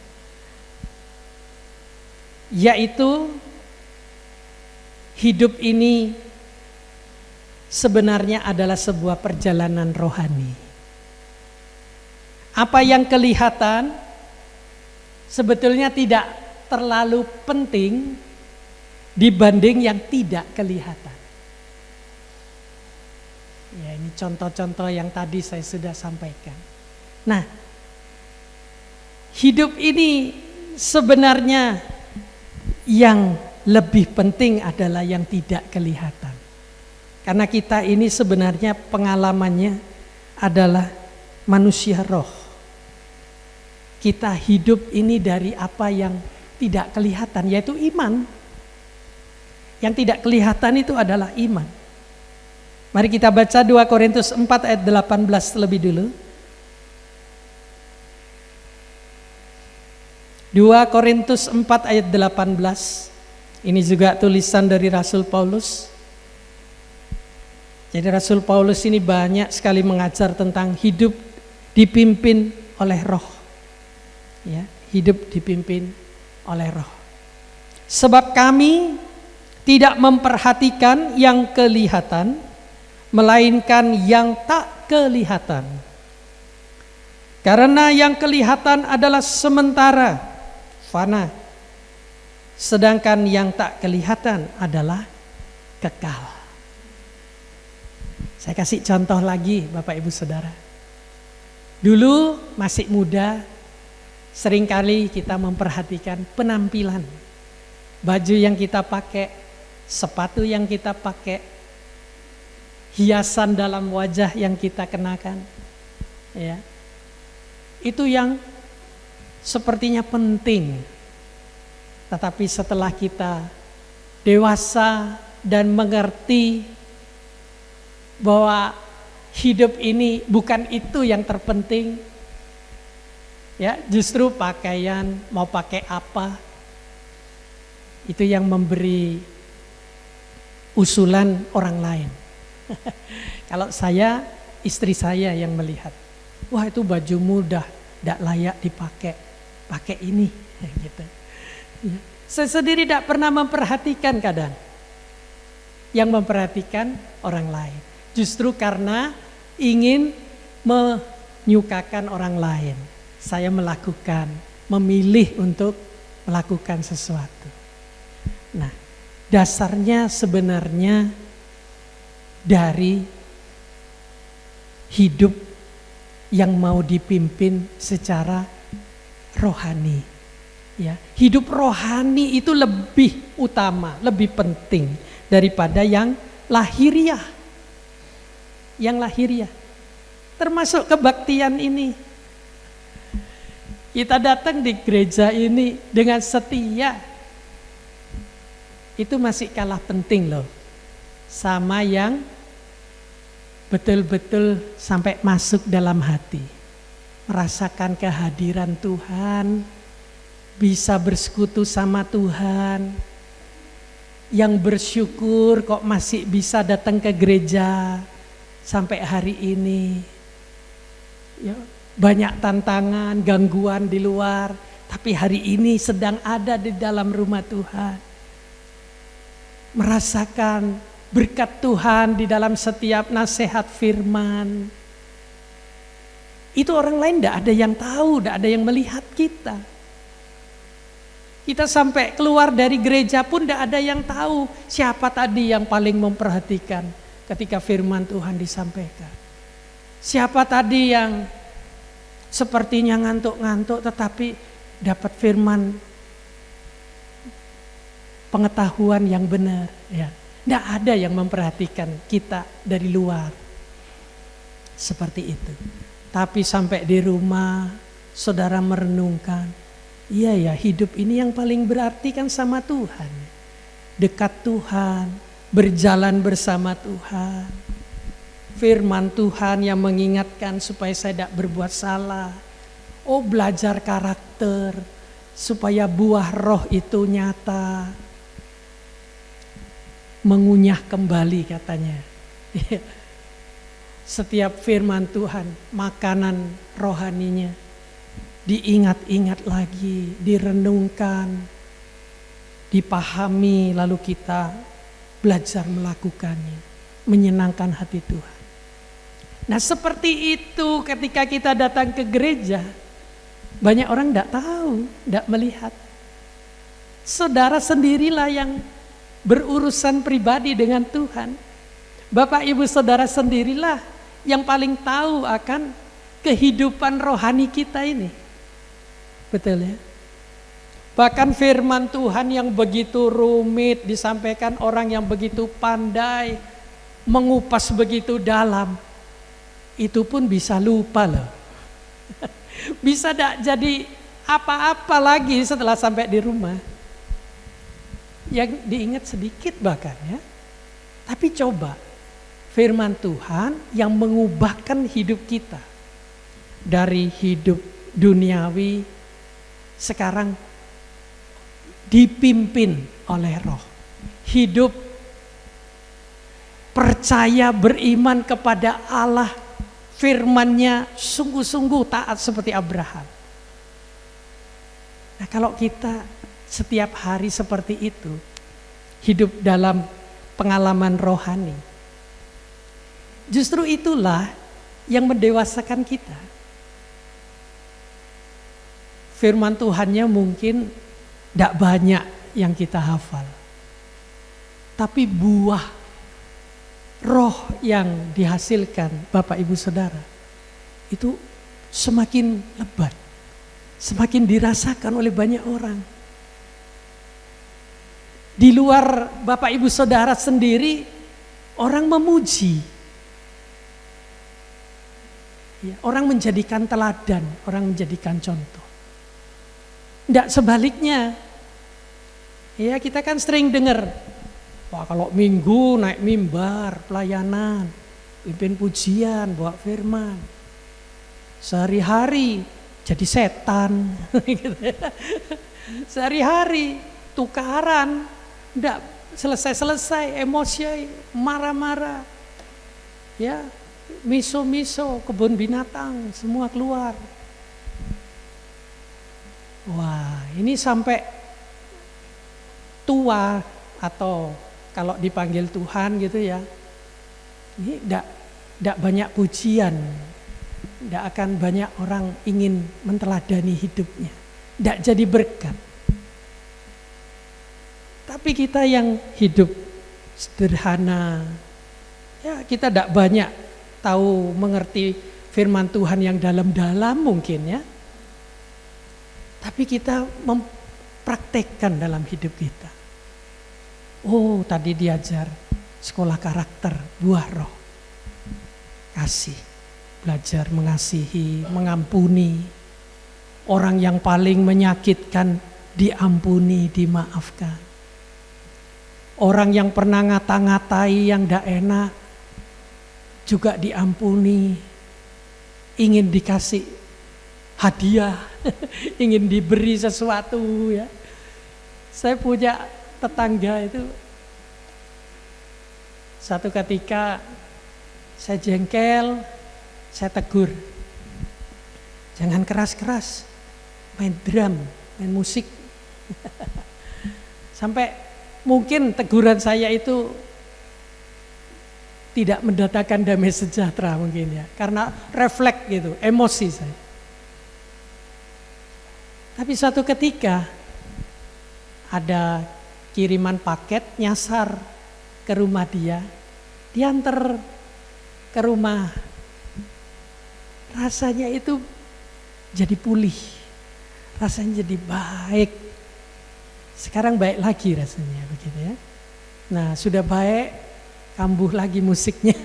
Yaitu hidup ini sebenarnya adalah sebuah perjalanan rohani. Apa yang kelihatan sebetulnya tidak terlalu penting dibanding yang tidak kelihatan. Ya, ini contoh-contoh yang tadi saya sudah sampaikan. Nah, hidup ini sebenarnya yang lebih penting adalah yang tidak kelihatan. Karena kita ini sebenarnya pengalamannya adalah manusia roh. Kita hidup ini dari apa yang tidak kelihatan, yaitu iman. Yang tidak kelihatan itu adalah iman. Mari kita baca 2 Korintus 4 ayat 18 lebih dulu. 2 Korintus 4 ayat 18. Ini juga tulisan dari Rasul Paulus. Jadi Rasul Paulus ini banyak sekali mengajar tentang hidup dipimpin oleh roh. Ya, hidup dipimpin oleh roh. Sebab kami tidak memperhatikan yang kelihatan, melainkan yang tak kelihatan. Karena yang kelihatan adalah sementara, fana. Sedangkan yang tak kelihatan adalah kekal. Saya kasih contoh lagi Bapak Ibu Saudara. Dulu masih muda, seringkali kita memperhatikan penampilan. Baju yang kita pakai, sepatu yang kita pakai, hiasan dalam wajah yang kita kenakan. Ya. Itu yang sepertinya penting. Tetapi setelah kita dewasa dan mengerti bahwa hidup ini bukan itu yang terpenting, ya, justru pakaian mau pakai apa itu yang memberi usulan orang lain. Kalau saya, istri saya yang melihat, wah itu baju mudah, tidak layak dipakai, pakai ini, gitu. Ya. Saya sendiri tidak pernah memperhatikan kadang, yang memperhatikan orang lain. Justru karena ingin menyukakan orang lain, saya memilih untuk melakukan sesuatu. Nah, dasarnya sebenarnya dari hidup yang mau dipimpin secara rohani. Ya, hidup rohani itu lebih utama, lebih penting daripada yang lahiriah. Yang lahiriah, termasuk kebaktian ini. Kita datang di gereja ini dengan setia, itu masih kalah penting loh, sama yang betul-betul sampai masuk dalam hati, merasakan kehadiran Tuhan, bisa bersekutu sama Tuhan, yang bersyukur kok masih bisa datang ke gereja sampai hari ini. Ya, banyak tantangan, gangguan di luar, tapi hari ini sedang ada di dalam rumah Tuhan. Merasakan berkat Tuhan di dalam setiap nasihat firman. Itu orang lain tidak ada yang tahu, tidak ada yang melihat kita. Kita sampai keluar dari gereja pun tidak ada yang tahu siapa tadi yang paling memperhatikan ketika firman Tuhan disampaikan. Siapa tadi yang sepertinya ngantuk-ngantuk tetapi dapat firman pengetahuan yang benar. Ya. Tidak ada yang memperhatikan kita dari luar. Seperti itu. Tapi sampai di rumah saudara merenungkan, iya ya, hidup ini yang paling berarti kan sama Tuhan. Dekat Tuhan, berjalan bersama Tuhan. Firman Tuhan yang mengingatkan supaya saya tidak berbuat salah. Oh, belajar karakter supaya buah roh itu nyata. Mengunyah kembali katanya. Setiap firman Tuhan, makanan rohaninya diingat-ingat lagi, direnungkan, dipahami, lalu kita belajar melakukannya, menyenangkan hati Tuhan. Nah, seperti itu ketika kita datang ke gereja, banyak orang tidak tahu, tidak melihat. Saudara sendirilah yang berurusan pribadi dengan Tuhan. Bapak ibu saudara sendirilah yang paling tahu akan kehidupan rohani kita ini. Betul ya? Bahkan firman Tuhan yang begitu rumit disampaikan orang yang begitu pandai, mengupas begitu dalam, itu pun bisa lupa loh. Bisa tidak jadi apa-apa lagi setelah sampai di rumah. Yang diingat sedikit bahkan ya. Tapi coba firman Tuhan yang mengubahkan hidup kita. Dari hidup duniawi sekarang dipimpin oleh Roh. Hidup percaya beriman kepada Allah, firman-Nya sungguh-sungguh taat seperti Abraham. Nah, kalau kita setiap hari seperti itu, hidup dalam pengalaman rohani, justru itulah yang mendewasakan kita. Firman Tuhannya mungkin tidak banyak yang kita hafal, tapi buah roh yang dihasilkan Bapak Ibu Saudara itu semakin lebat, semakin dirasakan oleh banyak orang. Di luar Bapak Ibu Saudara sendiri, orang memuji, ya, orang menjadikan teladan, orang menjadikan contoh. Tidak sebaliknya. Ya, kita kan sering dengar, wah kalau minggu naik mimbar, pelayanan, pimpin pujian, bawa firman. Sehari-hari jadi setan. Sehari-hari tukaran, tidak selesai-selesai, emosi, marah-marah. Ya, miso-miso, kebun binatang, semua keluar. Wah, ini sampai tua atau kalau dipanggil Tuhan gitu ya, ini tidak banyak pujian, tidak akan banyak orang ingin menteladani hidupnya, tidak jadi berkat. Tapi kita yang hidup sederhana, ya kita tidak banyak tahu mengerti firman Tuhan yang dalam-dalam mungkin ya. Tapi kita mempraktekkan dalam hidup kita. Oh, tadi diajar sekolah karakter, buah roh. Kasih, belajar mengasihi, mengampuni. Orang yang paling menyakitkan diampuni, dimaafkan. Orang yang pernah ngata-ngatai yang tidak enak juga diampuni. Ingin dikasih hadiah, ingin diberi sesuatu ya. Saya punya tetangga itu, satu ketika saya jengkel, saya tegur, jangan keras-keras, main drum, main musik. Sampai mungkin teguran saya itu tidak mendatangkan damai sejahtera mungkin ya, karena refleks gitu, emosi saya. Tapi suatu ketika ada kiriman paket nyasar ke rumah dia, diantar ke rumah. Rasanya itu jadi pulih, rasanya jadi baik. Sekarang baik lagi rasanya begitu ya. Nah, sudah baik, kambuh lagi musiknya.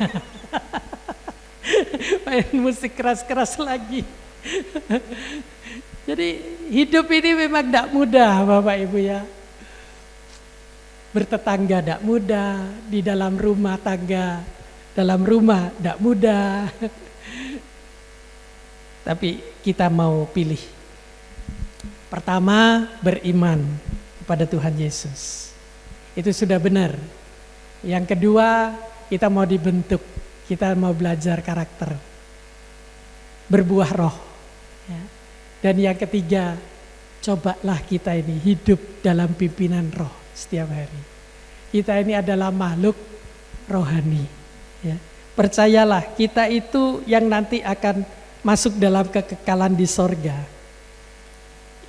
Main musik keras-keras lagi. Jadi hidup ini memang tidak mudah Bapak Ibu ya. Bertetangga tidak mudah, di dalam rumah tangga, dalam rumah tidak mudah. Tapi kita mau pilih. Pertama, beriman kepada Tuhan Yesus. Itu sudah benar. Yang kedua, kita mau dibentuk, kita mau belajar karakter. Berbuah roh. Ya. Dan yang ketiga, cobalah kita ini hidup dalam pimpinan roh setiap hari. Kita ini adalah makhluk rohani. Ya. Percayalah, kita itu yang nanti akan masuk dalam kekekalan di sorga.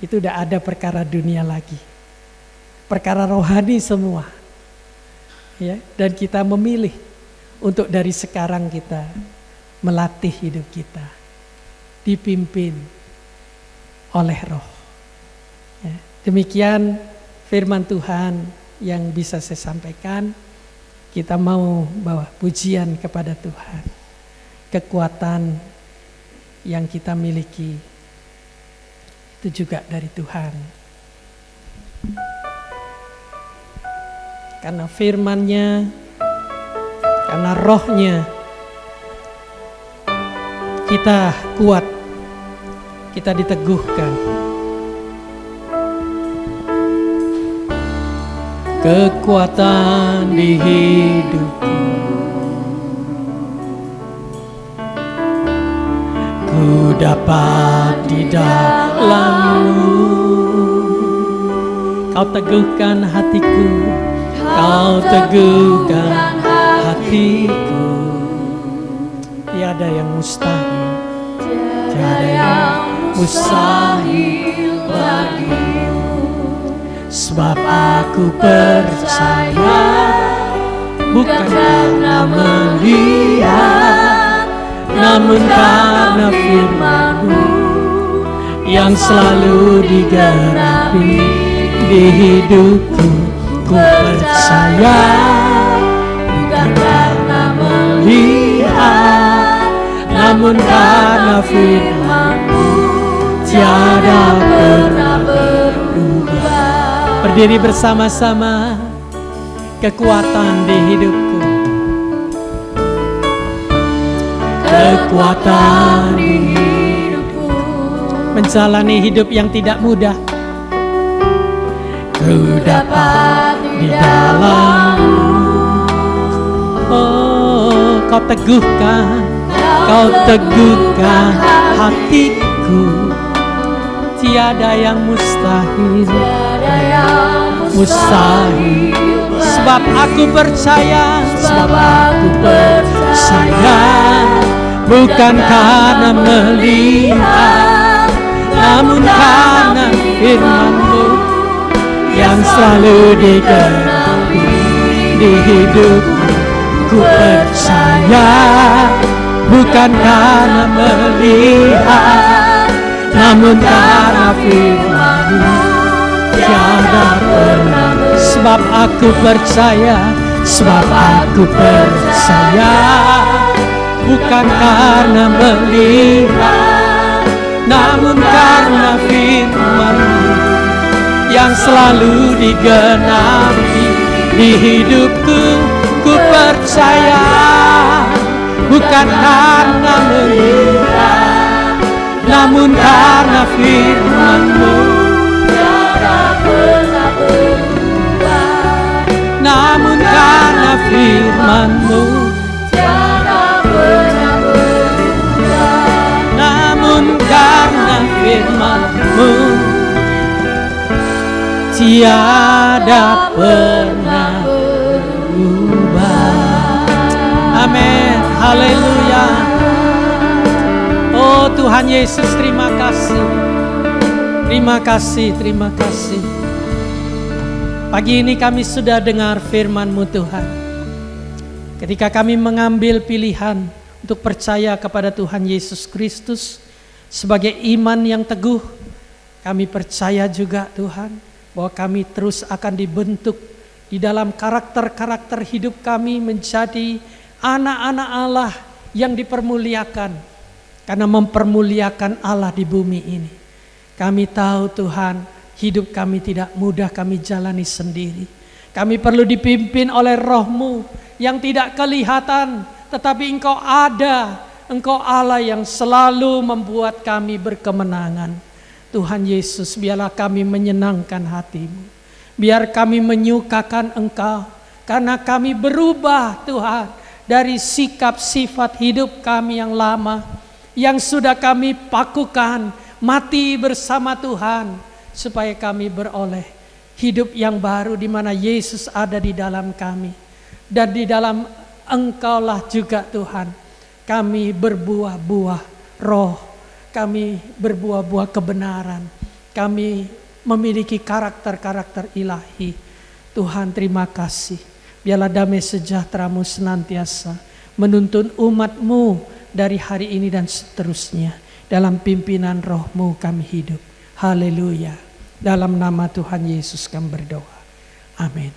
Itu tidak ada perkara dunia lagi. perkara rohani semua. Ya, dan kita memilih untuk dari sekarang kita melatih hidup kita dipimpin oleh Roh. Ya, demikian firman Tuhan yang bisa saya sampaikan. Kita mau bawa pujian kepada Tuhan. Kekuatan yang kita miliki itu juga dari Tuhan. Karena firman-Nya, karena Roh-Nya, kita kuat, kita diteguhkan. Kekuatan di hidupku, ku dapat di dalam-Mu. Kau teguhkan hatiku, Kau teguhkan hatiku. Tiada yang mustahil, tiada yang mustahil bagimu. Sebab aku percaya, bukan karena melihat, namun karena firman-Mu yang selalu digenapi di hidupku. Ku percaya, bukan karena melihat, namun karena firman-Mu tiada pernah berubah. Berdiri bersama-sama, kekuatan di hidupku, kekuatan di hidupku, menjalani hidup yang tidak mudah. Ku dapat di dalam-Mu. Oh, Kau teguhkan hatiku. Tiada yang mustahil, sebab aku percaya, bukan karena melihat, namun karena firman-Mu yang selalu digenapi di hidupku. Ku percaya, bukan karena melihat, namun karena firman-Mu tiada pernah. Sebab aku percaya, bukan karena melihat, namun karena firman-Mu yang selalu digenapi di hidupku. Ku percaya, bukan karena melihat, namun karena firman-Mu tiada pernah berubah. Namun karena firman-Mu tiada pernah berubah. Namun karena firman-Mu tiada pernah berubah. Amin, haleluya. Oh Tuhan Yesus, terima kasih. Terima kasih, terima kasih. Pagi ini kami sudah dengar firman-Mu Tuhan. Ketika kami mengambil pilihan untuk percaya kepada Tuhan Yesus Kristus sebagai iman yang teguh, kami percaya juga Tuhan bahwa kami terus akan dibentuk di dalam karakter-karakter hidup kami menjadi anak-anak Allah yang dipermuliakan. Karena mempermuliakan Allah di bumi ini. Kami tahu Tuhan, hidup kami tidak mudah kami jalani sendiri. Kami perlu dipimpin oleh Roh-Mu yang tidak kelihatan, tetapi Engkau ada. Engkau Allah yang selalu membuat kami berkemenangan. Tuhan Yesus, biarlah kami menyenangkan hati-Mu. Biar kami menyukakan Engkau. Karena kami berubah Tuhan dari sikap sifat hidup kami yang lama, yang sudah kami pakukan, mati bersama Tuhan, supaya kami beroleh hidup yang baru di mana Yesus ada di dalam kami. Dan di dalam Engkaulah juga Tuhan, kami berbuah-buah roh, kami berbuah-buah kebenaran, kami memiliki karakter-karakter ilahi. Tuhan, terima kasih. Biarlah damai sejahtera-Mu senantiasa menuntun umat-Mu dari hari ini dan seterusnya. Dalam pimpinan Roh-Mu kami hidup. Haleluya. Dalam nama Tuhan Yesus kami berdoa. Amin.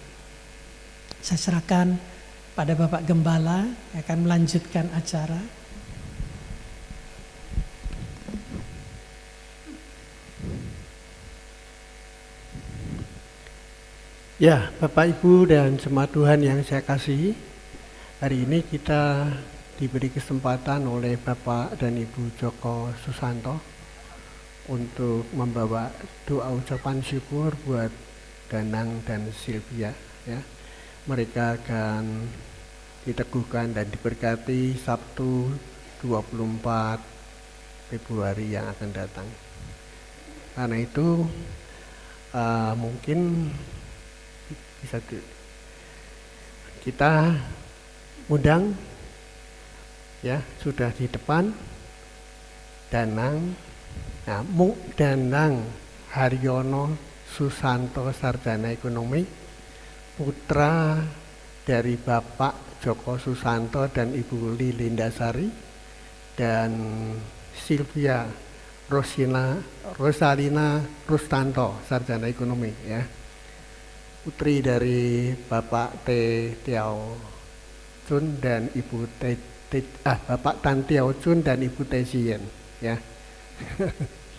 Saya serahkan pada Bapak Gembala yang akan melanjutkan acara. Ya, Bapak Ibu dan jemaat Tuhan yang saya kasihi, hari ini kita diberi kesempatan oleh Bapak dan Ibu Joko Susanto untuk membawa doa ucapan syukur buat Danang dan Sylvia. Ya, mereka akan diteguhkan dan diberkati Sabtu 24 Februari yang akan datang. Karena itu mungkin bisa kita undang, ya, sudah di depan Danang, Danang Haryono Susanto Sarjana Ekonomi, putra dari Bapak Joko Susanto dan Ibu Lilindasari, dan Sylvia Rosalina Rustanto Sarjana Ekonomi, ya, putri dari Bapak T. Tiao Chun dan Ibu Bapak Tan Tiao Chun dan Ibu T. Sien, ya.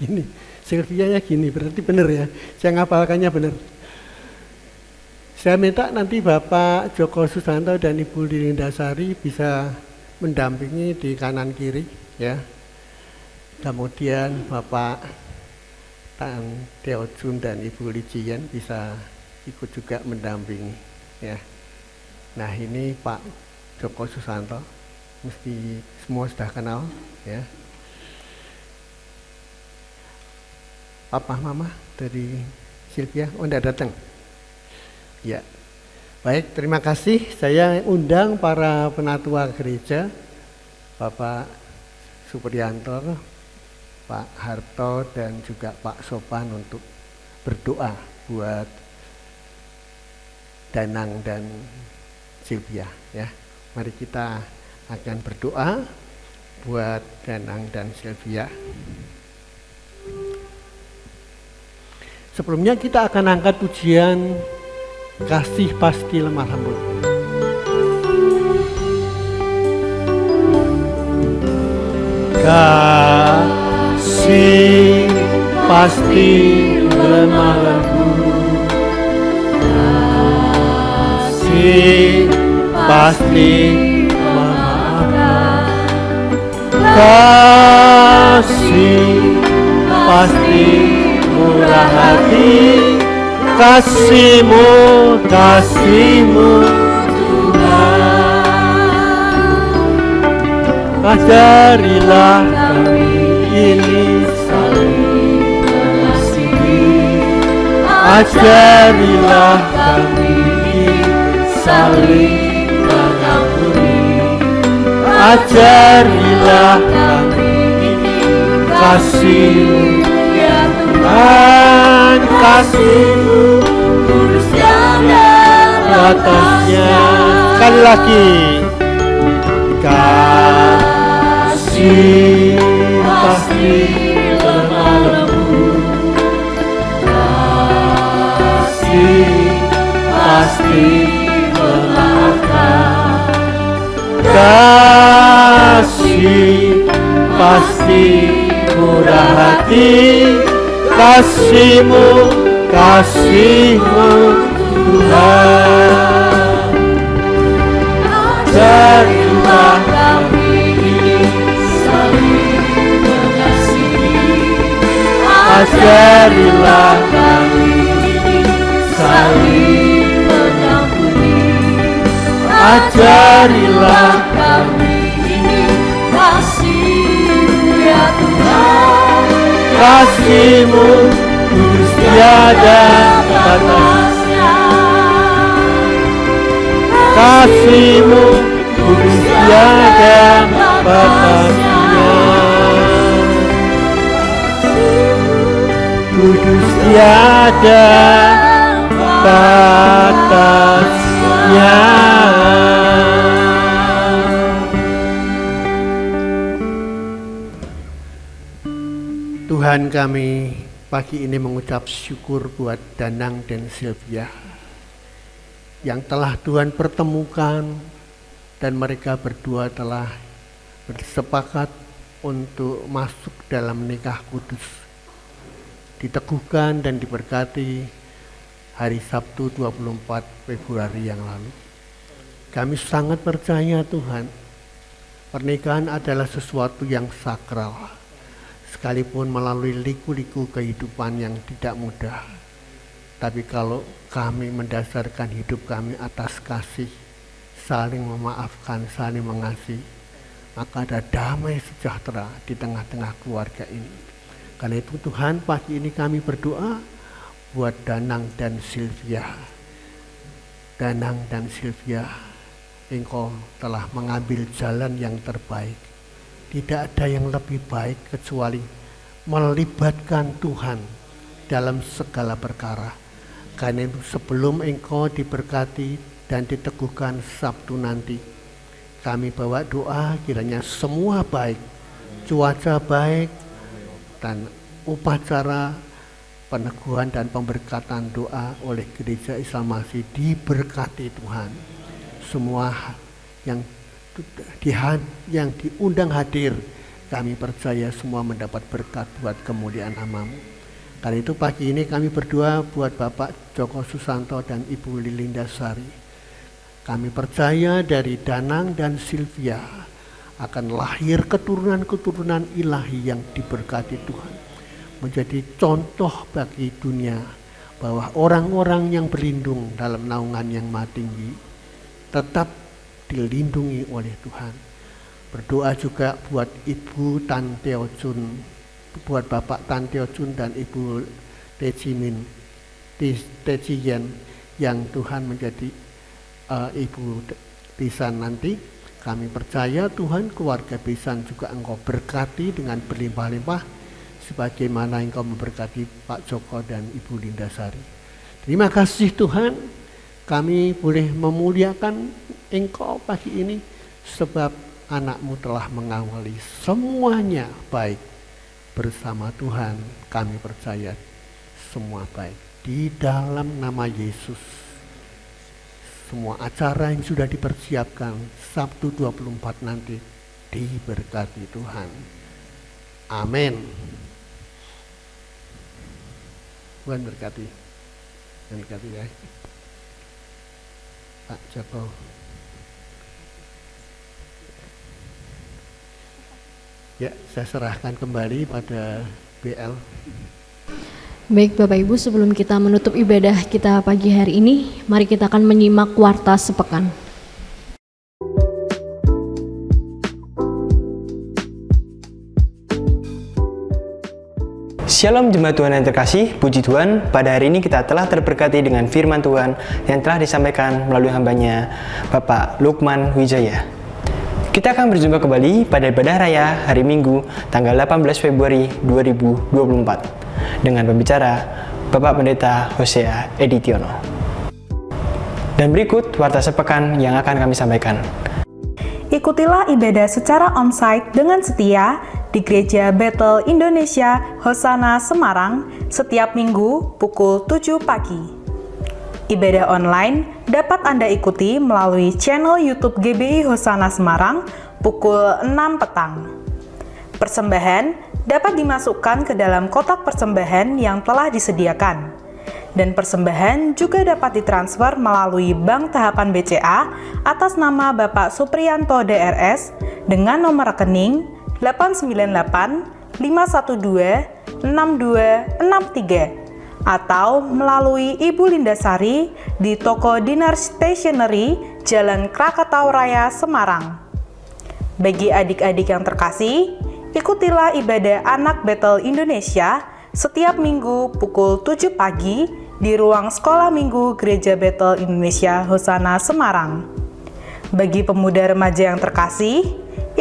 Gini, Sylvia-nya gini, berarti benar ya. Saya ngapalkannya benar. Saya minta nanti Bapak Joko Susanto dan Ibu Lilindasari bisa mendampingi di kanan kiri, ya. Kemudian Bapak Tan Tiao Chun dan Ibu Li Jien bisa ikut juga mendampingi, ya. Nah, ini Pak Joko Susanto, mesti semua sudah kenal, ya. Papa Mama dari Sylvia, enggak datang, ya. Baik, terima kasih. Saya undang para penatua gereja, Bapak Supriyanto, Pak Harto, dan juga Pak Sopan untuk berdoa buat Danang dan Sylvia, ya. Mari kita akan berdoa buat Danang dan Sylvia. Sebelumnya kita akan angkat pujian Kasih Pasti Lemah Lembut. Kasih pasti lemah lembut, kasih pasti memaafkan, kasih pasti murah hati, kasih-Mu ajarilah kami ini saling mengasihi, ajarilah kami ini saling mengampuni, ajarilah kami ini kasih-Mu, ya Tuhan, kasih-Mu kudus tiada batasnya. Sekali lagi, kasih pasti lemah lembut, kasih pasti memaafkan, kasih pasti murah hati, kasih-Mu Tuhan, ajarilah kami ini saling mengasihi, ajarilah kami ini saling mengampuni, ajarilah kami ini kasih-Mu, ya Tuhan, kasih-Mu kudus tiada batasnya, kasih-Mu kudus tiada batasnya, kudus tiada batasnya. Tuhan, kami pagi ini mengucap syukur buat Danang dan Sylvia yang telah Tuhan pertemukan, dan mereka berdua telah bersepakat untuk masuk dalam nikah kudus, diteguhkan dan diberkati hari Sabtu 24 Februari yang lalu. Kami sangat percaya Tuhan, pernikahan adalah sesuatu yang sakral, sekalipun melalui liku-liku kehidupan yang tidak mudah. Tapi kalau kami mendasarkan hidup kami atas kasih, saling memaafkan, saling mengasihi, maka ada damai sejahtera di tengah-tengah keluarga ini. Karena itu Tuhan, pagi ini kami berdoa buat Danang dan Sylvia. Danang dan Sylvia, Engkau telah mengambil jalan yang terbaik. Tidak ada yang lebih baik kecuali melibatkan Tuhan dalam segala perkara. Karena itu sebelum Engkau diberkati dan diteguhkan Sabtu nanti, kami bawa doa kiranya semua baik, cuaca baik, dan upacara peneguhan dan pemberkatan doa oleh Gereja Islam Masih diberkati Tuhan. Semua yang diundang hadir, kami percaya semua mendapat berkat buat kemuliaan nama-Mu. Karena itu pagi ini kami berdoa buat Bapak Joko Susanto dan Ibu Lilinda Sari. Kami percaya dari Danang dan Sylvia akan lahir keturunan-keturunan ilahi yang diberkati Tuhan, menjadi contoh bagi dunia bahwa orang-orang yang berlindung dalam naungan Yang Maha Tinggi tetap dilindungi oleh Tuhan. Berdoa juga buat Ibu Tan Teo Chun, buat Bapak Tan Teo Chun dan Ibu Teci Yen yang Tuhan menjadi Ibu Bisan nanti. Kami percaya Tuhan, keluarga Bisan juga Engkau berkati dengan berlimpah-limpah sebagaimana Engkau memberkati Pak Joko dan Ibu Linda Sari. Terima kasih Tuhan, kami boleh memuliakan Engkau pagi ini sebab anak-Mu telah mengawali semuanya baik. Bersama Tuhan kami percaya semua baik. Di dalam nama Yesus, semua acara yang sudah dipersiapkan Sabtu 24 nanti diberkati Tuhan. Amin. Tuhan berkati. Tuhan berkati ya. Pak Joko. Ya, saya serahkan kembali pada BL. Baik Bapak Ibu, sebelum kita menutup ibadah kita pagi hari ini, mari kita akan menyimak warta sepekan. Shalom jemaat Tuhan yang terkasih, puji Tuhan, pada hari ini kita telah terberkati dengan firman Tuhan yang telah disampaikan melalui hambanya Bapak Lukman Wijaya. Kita akan berjumpa kembali pada ibadah raya hari Minggu tanggal 18 Februari 2024 dengan pembicara Bapak Pendeta Hosea Editiono. Dan berikut warta sepekan yang akan kami sampaikan. Ikutilah ibadah secara onsite dengan setia di Gereja Bethel Indonesia Hosana Semarang setiap Minggu pukul 7 pagi. Ibadah online dapat Anda ikuti melalui channel YouTube GBI Hosana Semarang pukul 6 petang. Persembahan dapat dimasukkan ke dalam kotak persembahan yang telah disediakan. Dan persembahan juga dapat ditransfer melalui Bank Tahapan BCA atas nama Bapak Supriyanto DRS dengan nomor rekening 898 512 6263. Atau melalui Ibu Linda Sari di Toko Dinar Stationery, Jalan Krakatau Raya, Semarang. Bagi adik-adik yang terkasih, ikutilah ibadah anak Bethel Indonesia setiap Minggu pukul 7 pagi di ruang Sekolah Minggu Gereja Bethel Indonesia Hosana Semarang. Bagi pemuda remaja yang terkasih,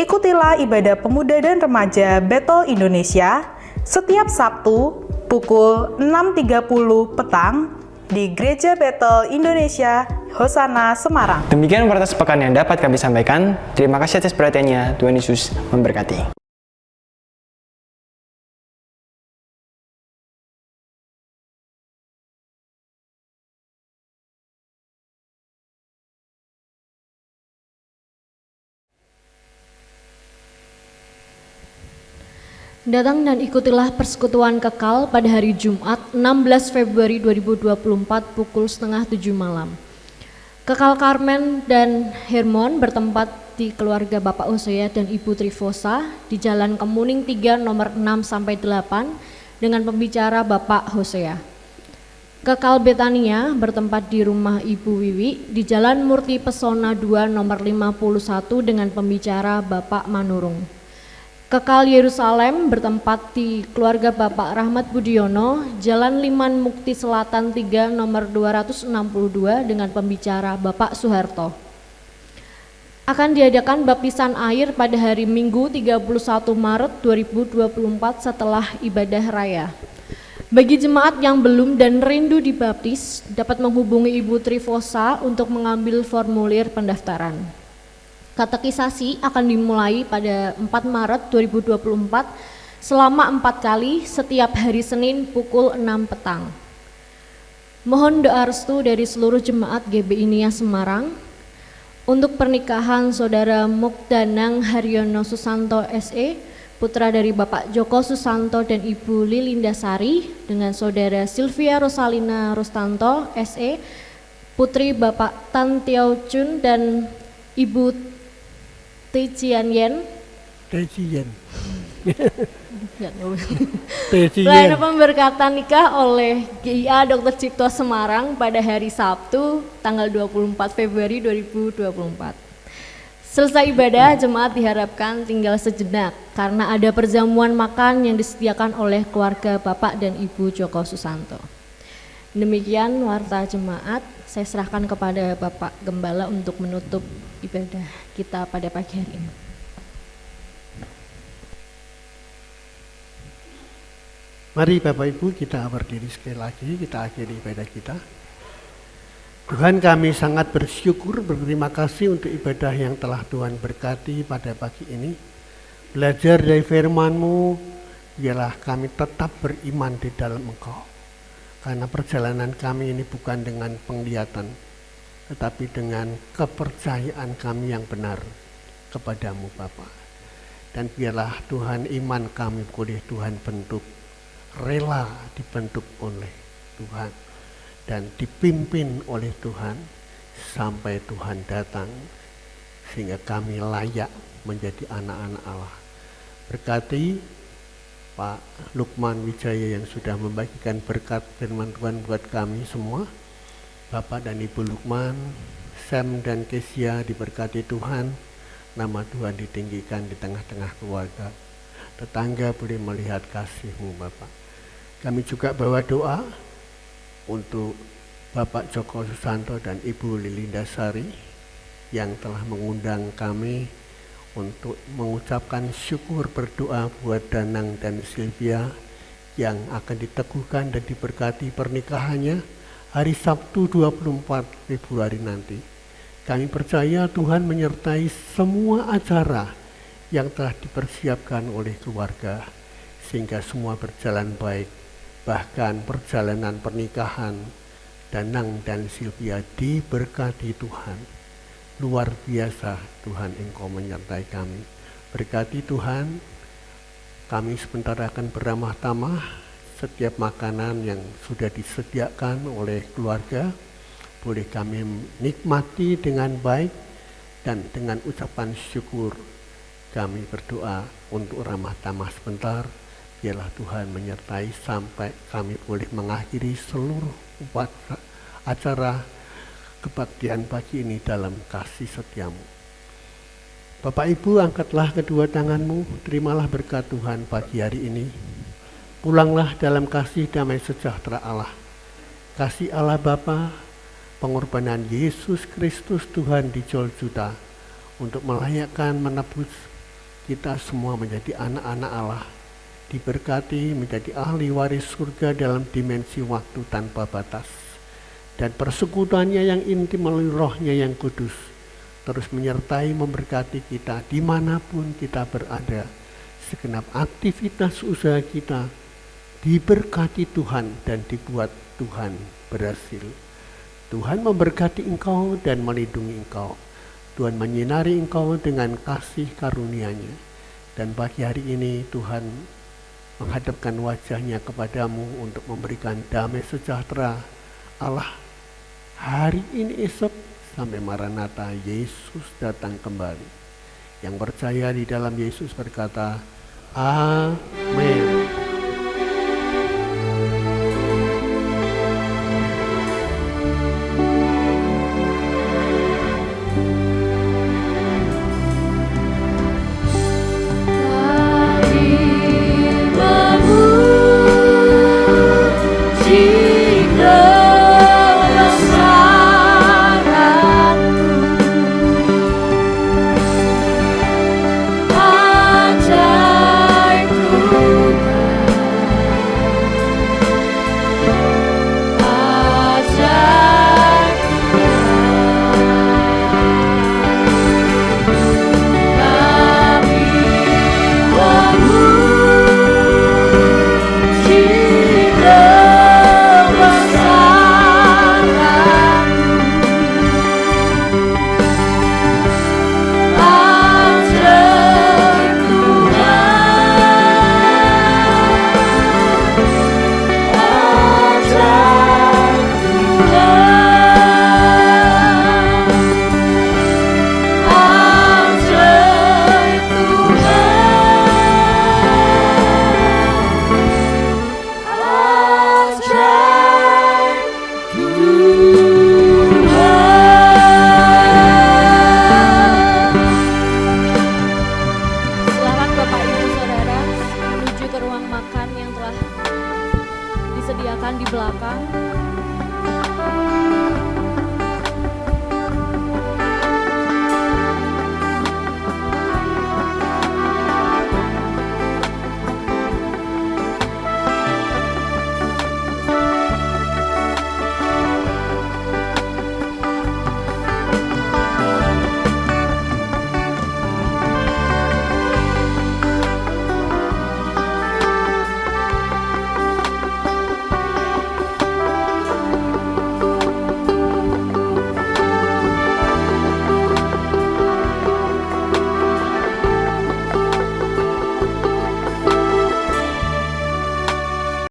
ikutilah ibadah pemuda dan remaja Bethel Indonesia setiap Sabtu pukul 6.30 petang di Gereja Bethel Indonesia, Hosana, Semarang. Demikian warta sepekan yang dapat kami sampaikan. Terima kasih atas perhatiannya. Tuhan Yesus memberkati. Datang dan ikutilah persekutuan kekal pada hari Jumat 16 Februari 2024 pukul 6:30 malam. Kekal Karmen dan Hermon bertempat di keluarga Bapak Hosea dan Ibu Trifosa di Jalan Kemuning 3 nomor 6-8 dengan pembicara Bapak Hosea. Kekal Betania bertempat di rumah Ibu Wiwi di Jalan Murti Pesona 2 nomor 51 dengan pembicara Bapak Manurung. Kekal Yerusalem bertempat di keluarga Bapak Rahmat Budiono, Jalan Liman Mukti Selatan 3 nomor 262 dengan pembicara Bapak Suharto. Akan diadakan baptisan air pada hari Minggu 31 Maret 2024 setelah ibadah raya. Bagi jemaat yang belum dan rindu dibaptis, dapat menghubungi Ibu Trifosa untuk mengambil formulir pendaftaran. Katekisasi akan dimulai pada 4 Maret 2024 selama 4 kali setiap hari Senin pukul 6 petang. Mohon doa restu dari seluruh jemaat GBI Nia Semarang untuk pernikahan Saudara Mukdanang Haryono Susanto SE, putra dari Bapak Joko Susanto dan Ibu Lilinda Sari, dengan Saudara Sylvia Rosalina Rustanto SE, putri Bapak Tan Tiao Chun dan Ibu Tecian Yen. Pelayanan pemberkatan nikah oleh GIA Dr. Cipto Semarang pada hari Sabtu tanggal 24 Februari 2024. Selesai ibadah, jemaat diharapkan tinggal sejenak karena ada perjamuan makan yang disediakan oleh keluarga Bapak dan Ibu Joko Susanto. Demikian warta jemaat, saya serahkan kepada Bapak Gembala untuk menutup ibadah kita pada pagi hari ini. Mari Bapak Ibu kita berdiri sekali lagi, kita akhiri ibadah kita. Tuhan, kami sangat bersyukur, berterima kasih untuk ibadah yang telah Tuhan berkati pada pagi ini. Belajar dari firman-Mu, biarlah kami tetap beriman di dalam Engkau. Karena perjalanan kami ini bukan dengan penglihatan, tetapi dengan kepercayaan kami yang benar kepadamu Bapa. Dan biarlah Tuhan iman kami boleh Tuhan bentuk, rela dibentuk oleh Tuhan dan dipimpin oleh Tuhan sampai Tuhan datang sehingga kami layak menjadi anak-anak Allah. Berkati Pak Lukman Wijaya yang sudah membagikan berkat firman Tuhan buat kami semua. Bapak dan Ibu Lukman, Sam dan Kesia diberkati Tuhan. Nama Tuhan ditinggikan di tengah-tengah keluarga. Tetangga boleh melihat kasih-Mu Bapak. Kami juga bawa doa untuk Bapak Joko Susanto dan Ibu Lilinda Sari yang telah mengundang kami untuk mengucapkan syukur berdoa buat Danang dan Sylvia yang akan diteguhkan dan diberkati pernikahannya hari Sabtu 24 Februari nanti. Kami percaya Tuhan menyertai semua acara yang telah dipersiapkan oleh keluarga sehingga semua berjalan baik. Bahkan perjalanan pernikahan Danang dan Sylvia diberkati Tuhan. Luar biasa Tuhan, Engkau menyertai kami. Berkati Tuhan, kami sebentar akan beramah tamah setiap makanan yang sudah disediakan oleh keluarga. Boleh kami nikmati dengan baik dan dengan ucapan syukur kami berdoa untuk ramah tamah sebentar. Biarlah Tuhan menyertai sampai kami boleh mengakhiri seluruh acara kebaktian pagi ini dalam kasih setia-Mu. Bapak Ibu, angkatlah kedua tangan-Mu, terimalah berkat Tuhan pagi hari ini. Pulanglah dalam kasih damai sejahtera Allah. Kasih Allah Bapa, pengorbanan Yesus Kristus Tuhan di Golgota untuk melayakkan menebus kita semua menjadi anak-anak Allah, diberkati menjadi ahli waris surga dalam dimensi waktu tanpa batas. Dan persekutuannya yang intim melalui rohnya yang kudus terus menyertai memberkati kita dimanapun kita berada. Segenap aktivitas usaha kita diberkati Tuhan dan dibuat Tuhan berhasil. Tuhan memberkati engkau dan melindungi engkau. Tuhan menyinari engkau dengan kasih karunia-Nya. Dan pagi hari ini Tuhan menghadapkan wajah-Nya kepadamu untuk memberikan damai sejahtera Allah hari ini esok sampai Maranatha Yesus datang kembali. Yang percaya di dalam Yesus berkata, Amin.